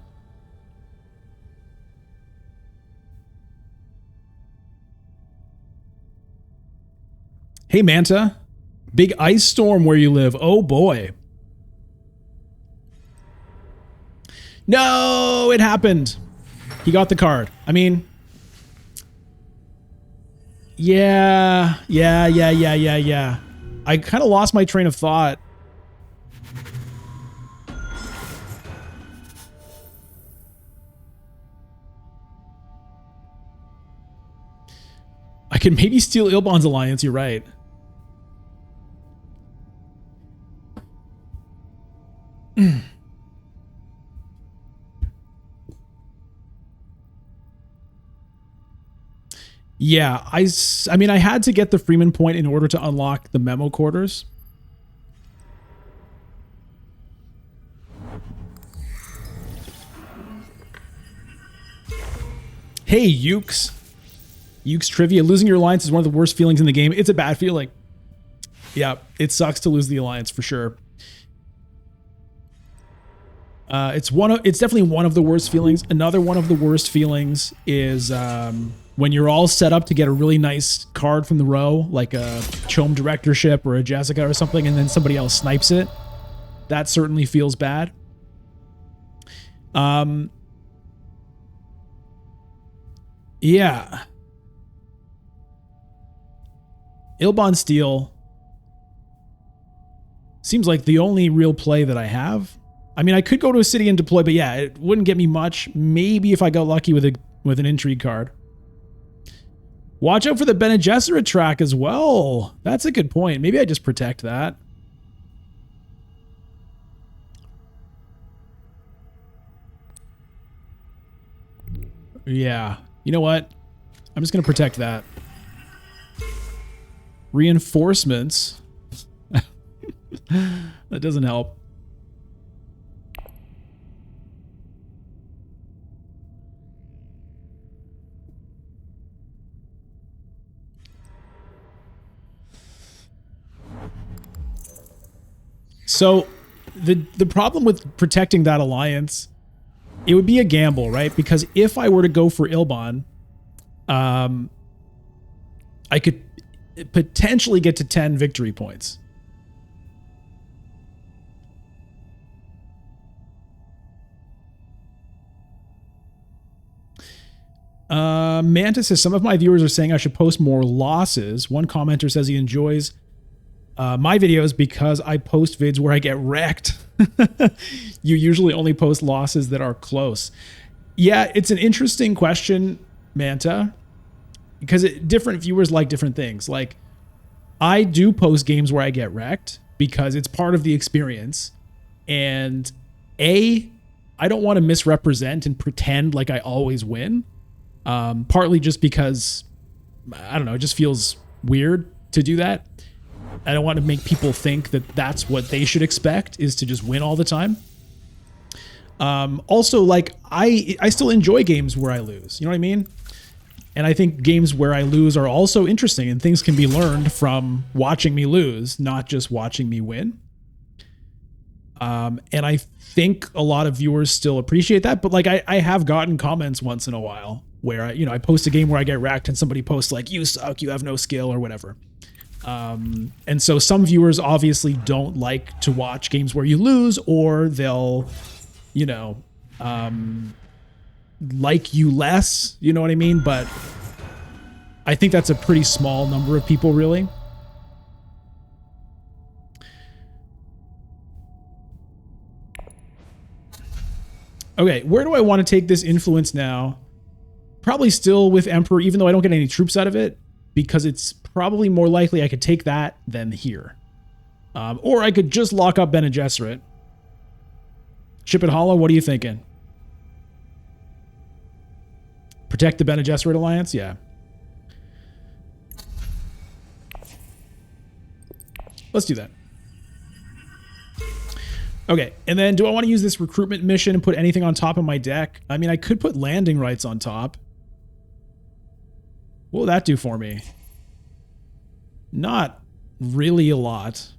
Hey, Manta. Big ice storm where you live. Oh, boy. No, it happened. He got the card. I mean, yeah. I kind of lost my train of thought. I can maybe steal Ilbon's alliance. You're right. Yeah, I mean, I had to get the Freeman point in order to unlock the memo quarters. Hey, Ukes. Ukes Trivia. Losing your alliance is one of the worst feelings in the game. It's a bad feeling. Yeah, it sucks to lose the alliance for sure. It's definitely one of the worst feelings. Another one of the worst feelings is when you're all set up to get a really nice card from the row, like a Chome Directorship or a Jessica or something, and then somebody else snipes it. That certainly feels bad. Yeah. Ilbon Steel seems like the only real play that I have. I mean, I could go to a city and deploy, but yeah, it wouldn't get me much. Maybe if I got lucky with an intrigue card. Watch out for the Bene Gesserit track as well. That's a good point. Maybe I just protect that. Yeah. You know what? I'm just going to protect that. Reinforcements. That doesn't help. So the problem with protecting that alliance, it would be a gamble, right? Because if I were to go for Ilbon, I could potentially get to 10 victory points. Mantis says, some of my viewers are saying I should post more losses. One commenter says he enjoys my videos because I post vids where I get wrecked. You usually only post losses that are close. Yeah, it's an interesting question, Manta, because different viewers like different things. Like, I do post games where I get wrecked because it's part of the experience. And I don't want to misrepresent and pretend like I always win. Partly just because, I don't know, it just feels weird to do that. I don't want to make people think that that's what they should expect, is to just win all the time. Also, like, I still enjoy games where I lose. You know what I mean? And I think games where I lose are also interesting, and things can be learned from watching me lose, not just watching me win. And I think a lot of viewers still appreciate that. But like, I have gotten comments once in a while where I post a game where I get wrecked and somebody posts like, you suck, you have no skill or whatever. And so some viewers obviously don't like to watch games where you lose, or they'll, like you less, you know what I mean? But I think that's a pretty small number of people, really. Okay, where do I want to take this influence now? Probably still with Emperor, even though I don't get any troops out of it, because it's probably more likely I could take that than here. Or I could just lock up Bene Gesserit. Ship it hollow, what are you thinking? Protect the Bene Gesserit alliance? Yeah. Let's do that. Okay, and then do I want to use this recruitment mission and put anything on top of my deck? I mean, I could put landing rights on top. What will that do for me? Not really a lot.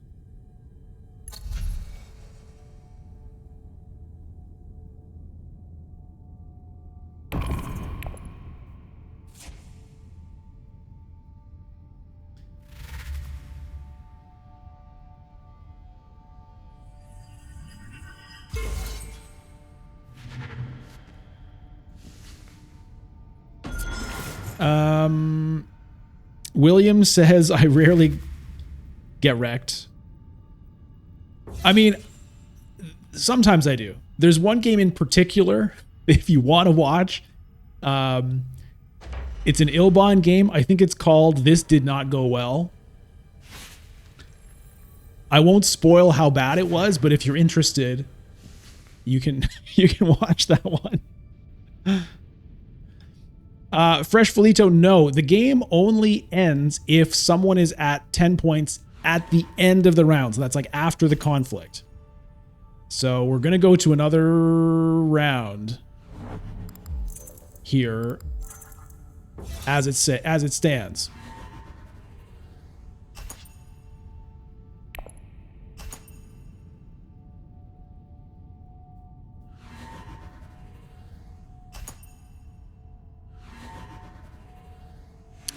William says I rarely get wrecked. I mean, sometimes I do. There's one game in particular, if you want to watch. It's an Ilbon game. I think it's called This Did Not Go Well. I won't spoil how bad it was, but if you're interested, you can watch that one. Fresh Felito, no. The game only ends if someone is at 10 points at the end of the round. So that's like after the conflict. So we're going to go to another round here as it stands.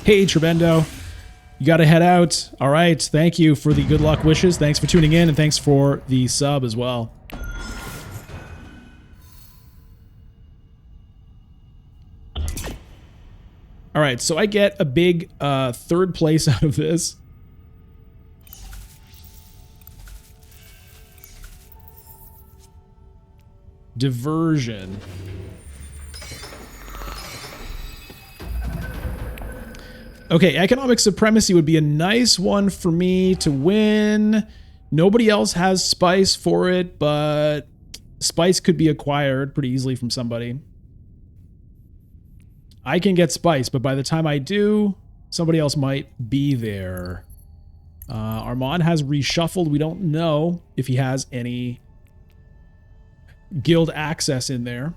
Hey, Trebendo. You got to head out. All right. Thank you for the good luck wishes. Thanks for tuning in, and thanks for the sub as well. All right. So I get a big third place out of this. Diversion. Okay, economic supremacy would be a nice one for me to win. Nobody else has spice for it, but spice could be acquired pretty easily from somebody. I can get spice, but by the time I do, somebody else might be there. Armand has reshuffled. We don't know if he has any guild access in there.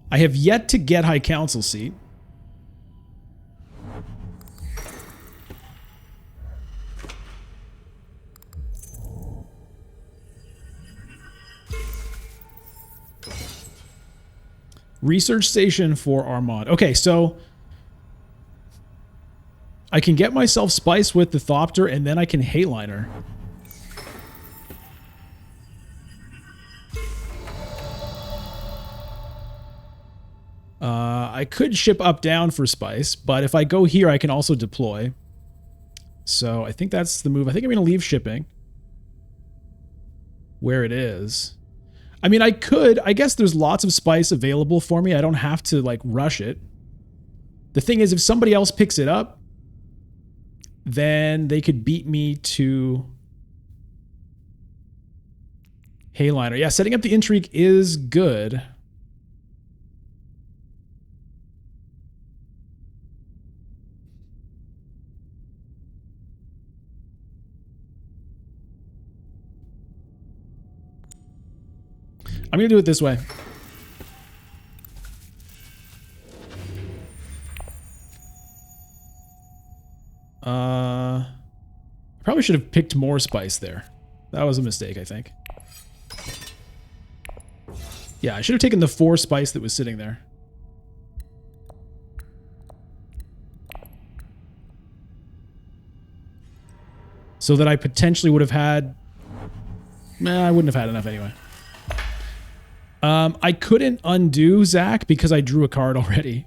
I have yet to get High Council seat. Research station for Armand. Okay, so I can get myself spice with the Thopter, and then I can Hateliner. I could ship up down for spice, but if I go here, I can also deploy. So I think that's the move. I think I'm going to leave shipping where it is. I mean, I guess there's lots of spice available for me. I don't have to like rush it. The thing is, if somebody else picks it up, then they could beat me to Hayliner. Yeah, setting up the intrigue is good. I'm going to do it this way. I probably should have picked more spice there. That was a mistake, I think. Yeah, I should have taken the 4 spice that was sitting there. So that I potentially would have had... I wouldn't have had enough anyway. I couldn't undo Zach because I drew a card already.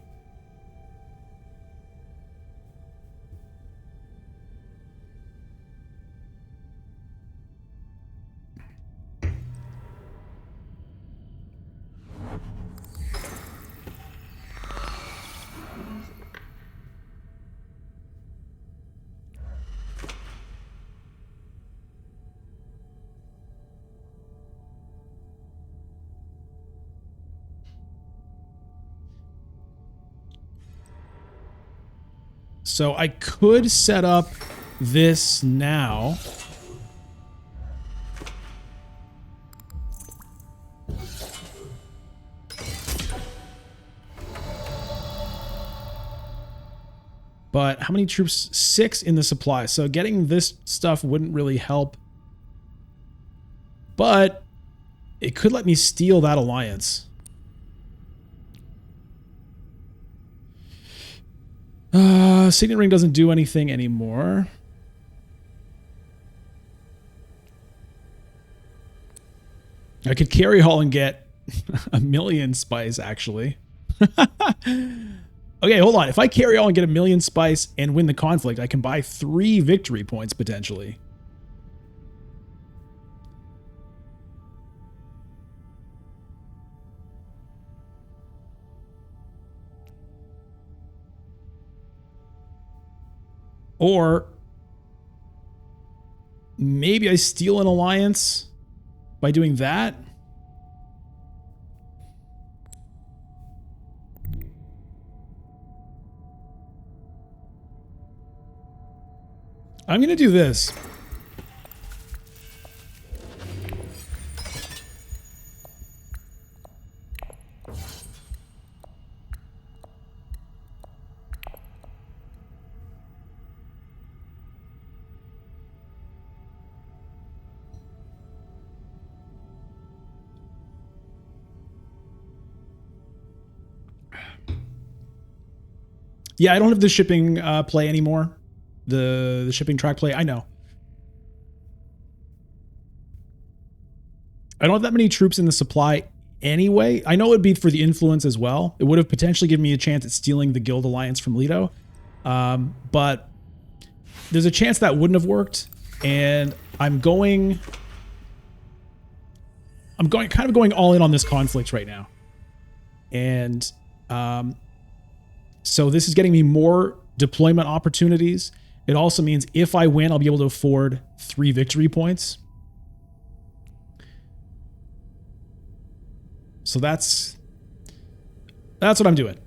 So I could set up this now. But how many troops? 6 in the supply. So getting this stuff wouldn't really help. But it could let me steal that alliance. Signet Ring doesn't do anything anymore. I could carry haul and get 1,000,000 spice, actually. Okay, hold on. If I carry all and get 1,000,000 spice and win the conflict, I can buy 3 victory points, potentially. Or maybe I steal an alliance by doing that. I'm going to do this. Yeah, I don't have the shipping play anymore. The shipping track play, I know. I don't have that many troops in the supply anyway. I know it would be for the influence as well. It would have potentially given me a chance at stealing the guild alliance from Leto. But there's a chance that wouldn't have worked. And I'm kind of going all in on this conflict right now. And so this is getting me more deployment opportunities. It also means if I win, I'll be able to afford 3 victory points. So that's what I'm doing.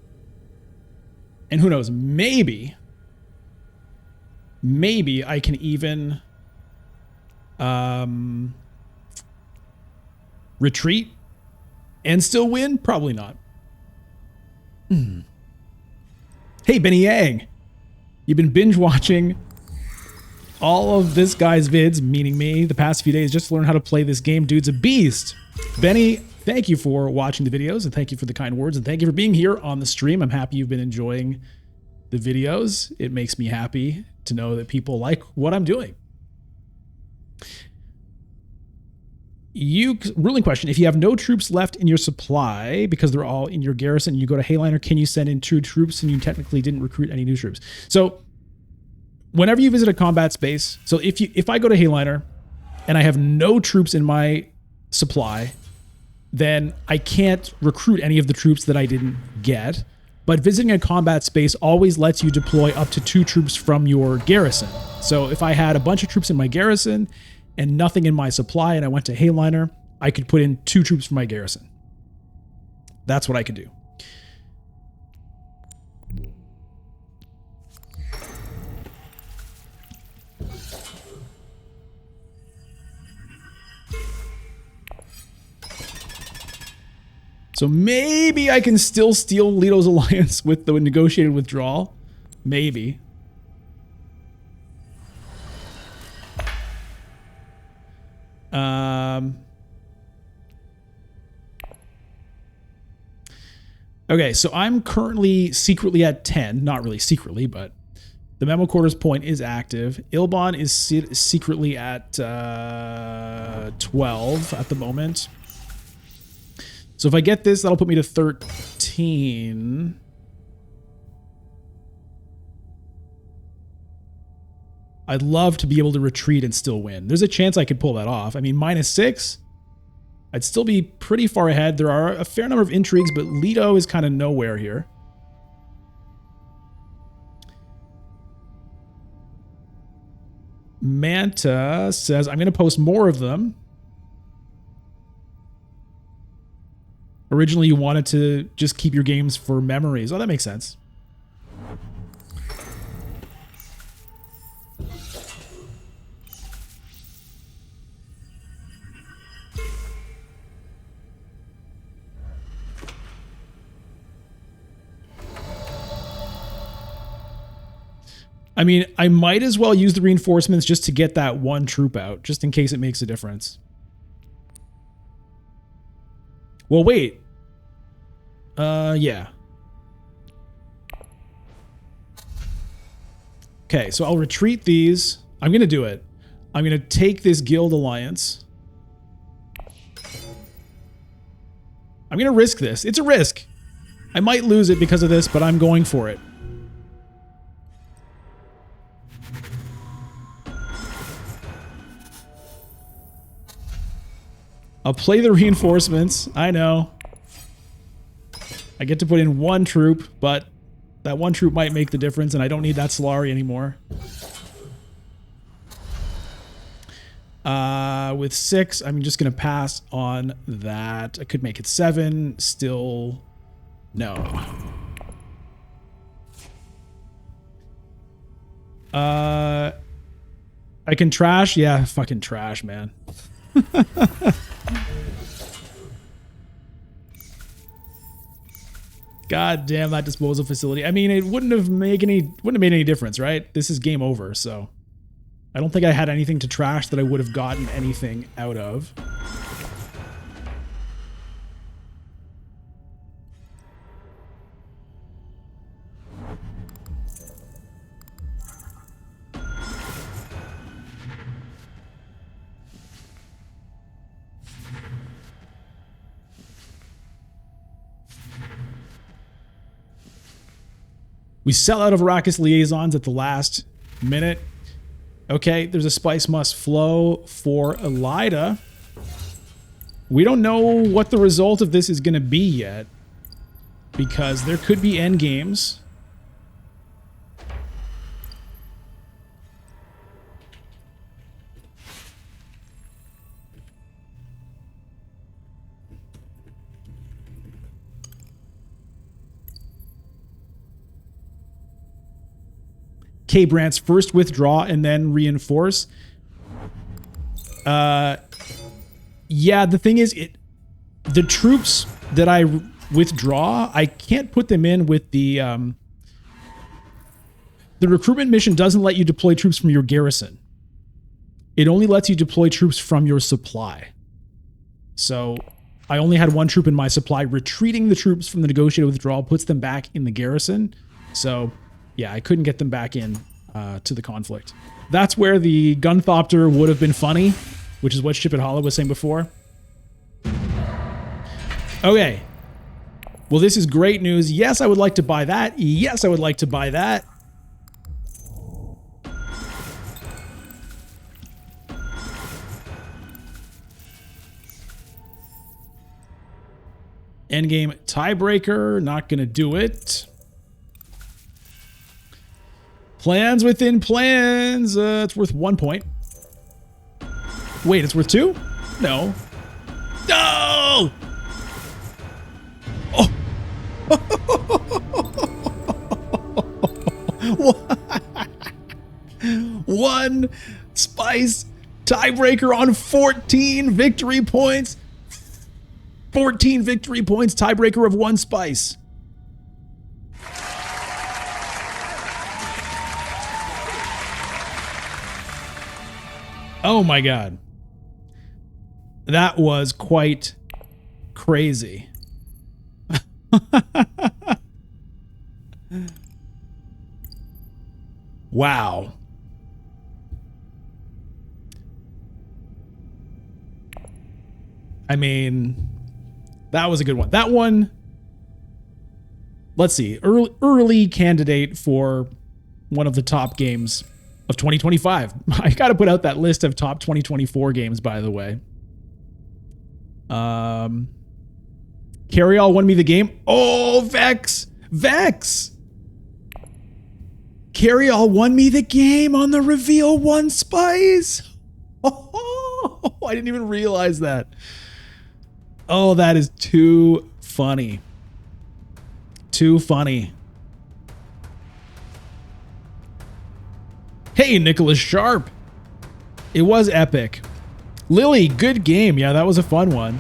And who knows, maybe I can even retreat and still win? Probably not. Hey, Benny Yang. You've been binge watching all of this guy's vids, meaning me, the past few days just to learn how to play this game. Dude's a beast. Benny, thank you for watching the videos, and thank you for the kind words, and thank you for being here on the stream. I'm happy you've been enjoying the videos. It makes me happy to know that people like what I'm doing. Ruling question: if you have no troops left in your supply because they're all in your garrison, and you go to Hayliner, can you send in 2 troops and you technically didn't recruit any new troops? So whenever you visit a combat space, so if I go to Hayliner and I have no troops in my supply, then I can't recruit any of the troops that I didn't get. But visiting a combat space always lets you deploy up to 2 troops from your garrison. So if I had a bunch of troops in my garrison and nothing in my supply and I went to Hayliner, I could put in 2 troops from my garrison. That's what I could do. So maybe I can still steal Leto's alliance with the negotiated withdrawal. Maybe. Okay, so I'm currently secretly at 10. Not really secretly, but the memo quarters point is active. Ilbon is secretly at 12 at the moment. So if I get this, that'll put me to 13. I'd love to be able to retreat and still win. There's a chance I could pull that off. I mean, -6, I'd still be pretty far ahead. There are a fair number of intrigues, but Leto is kind of nowhere here. Manta says, I'm going to post more of them. Originally, you wanted to just keep your games for memories. Oh, that makes sense. I mean, I might as well use the reinforcements just to get that 1 troop out, just in case it makes a difference. Well, wait. Yeah. Okay, so I'll retreat these. I'm going to do it. I'm going to take this guild alliance. I'm going to risk this. It's a risk. I might lose it because of this, but I'm going for it. I'll play the reinforcements. I know. I get to put in 1 troop, but that 1 troop might make the difference, and I don't need that Solari anymore. With 6, I'm just going to pass on that. I could make it 7. Still, no. I can trash? Yeah, fucking trash, man. God damn that disposal facility. I mean, it wouldn't have made any difference, right? This is game over, so I don't think I had anything to trash that I would have gotten anything out of. We sell out of Arrakis Liaisons at the last minute. Okay, there's a Spice Must Flow for Elida. We don't know what the result of this is going to be yet, because there could be end games. K. Brant's first withdraw and then reinforce. Yeah, the thing is, the troops that I withdraw, I can't put them in with the recruitment mission doesn't let you deploy troops from your garrison. It only lets you deploy troops from your supply. So I only had one troop in my supply. Retreating the troops from the negotiated withdrawal puts them back in the garrison. So yeah, I couldn't get them back in to the conflict. That's where the Gunthopter would have been funny, which is what Ship It Hollow was saying before. Okay. Well, this is great news. Yes, I would like to buy that. Yes, I would like to buy that. Endgame tiebreaker. Not going to do it. Plans within plans. It's worth 1 point. Wait, it's worth 2? No. No! Oh! One Spice tiebreaker on 14 victory points. 14 victory points, tiebreaker of 1 Spice. Oh my God. That was quite crazy. Wow. I mean, that was a good one. That one, let's see, early candidate for one of the top games of 2025. I got to put out that list of top 2024 games, by the way. Carry All won me the game. Oh, Vex. Carry All won me the game on the reveal 1 Spice. Oh, I didn't even realize that. Oh, that is too funny. Too funny. Hey, Nicholas Sharp. It was epic. Lily, good game. Yeah, that was a fun one.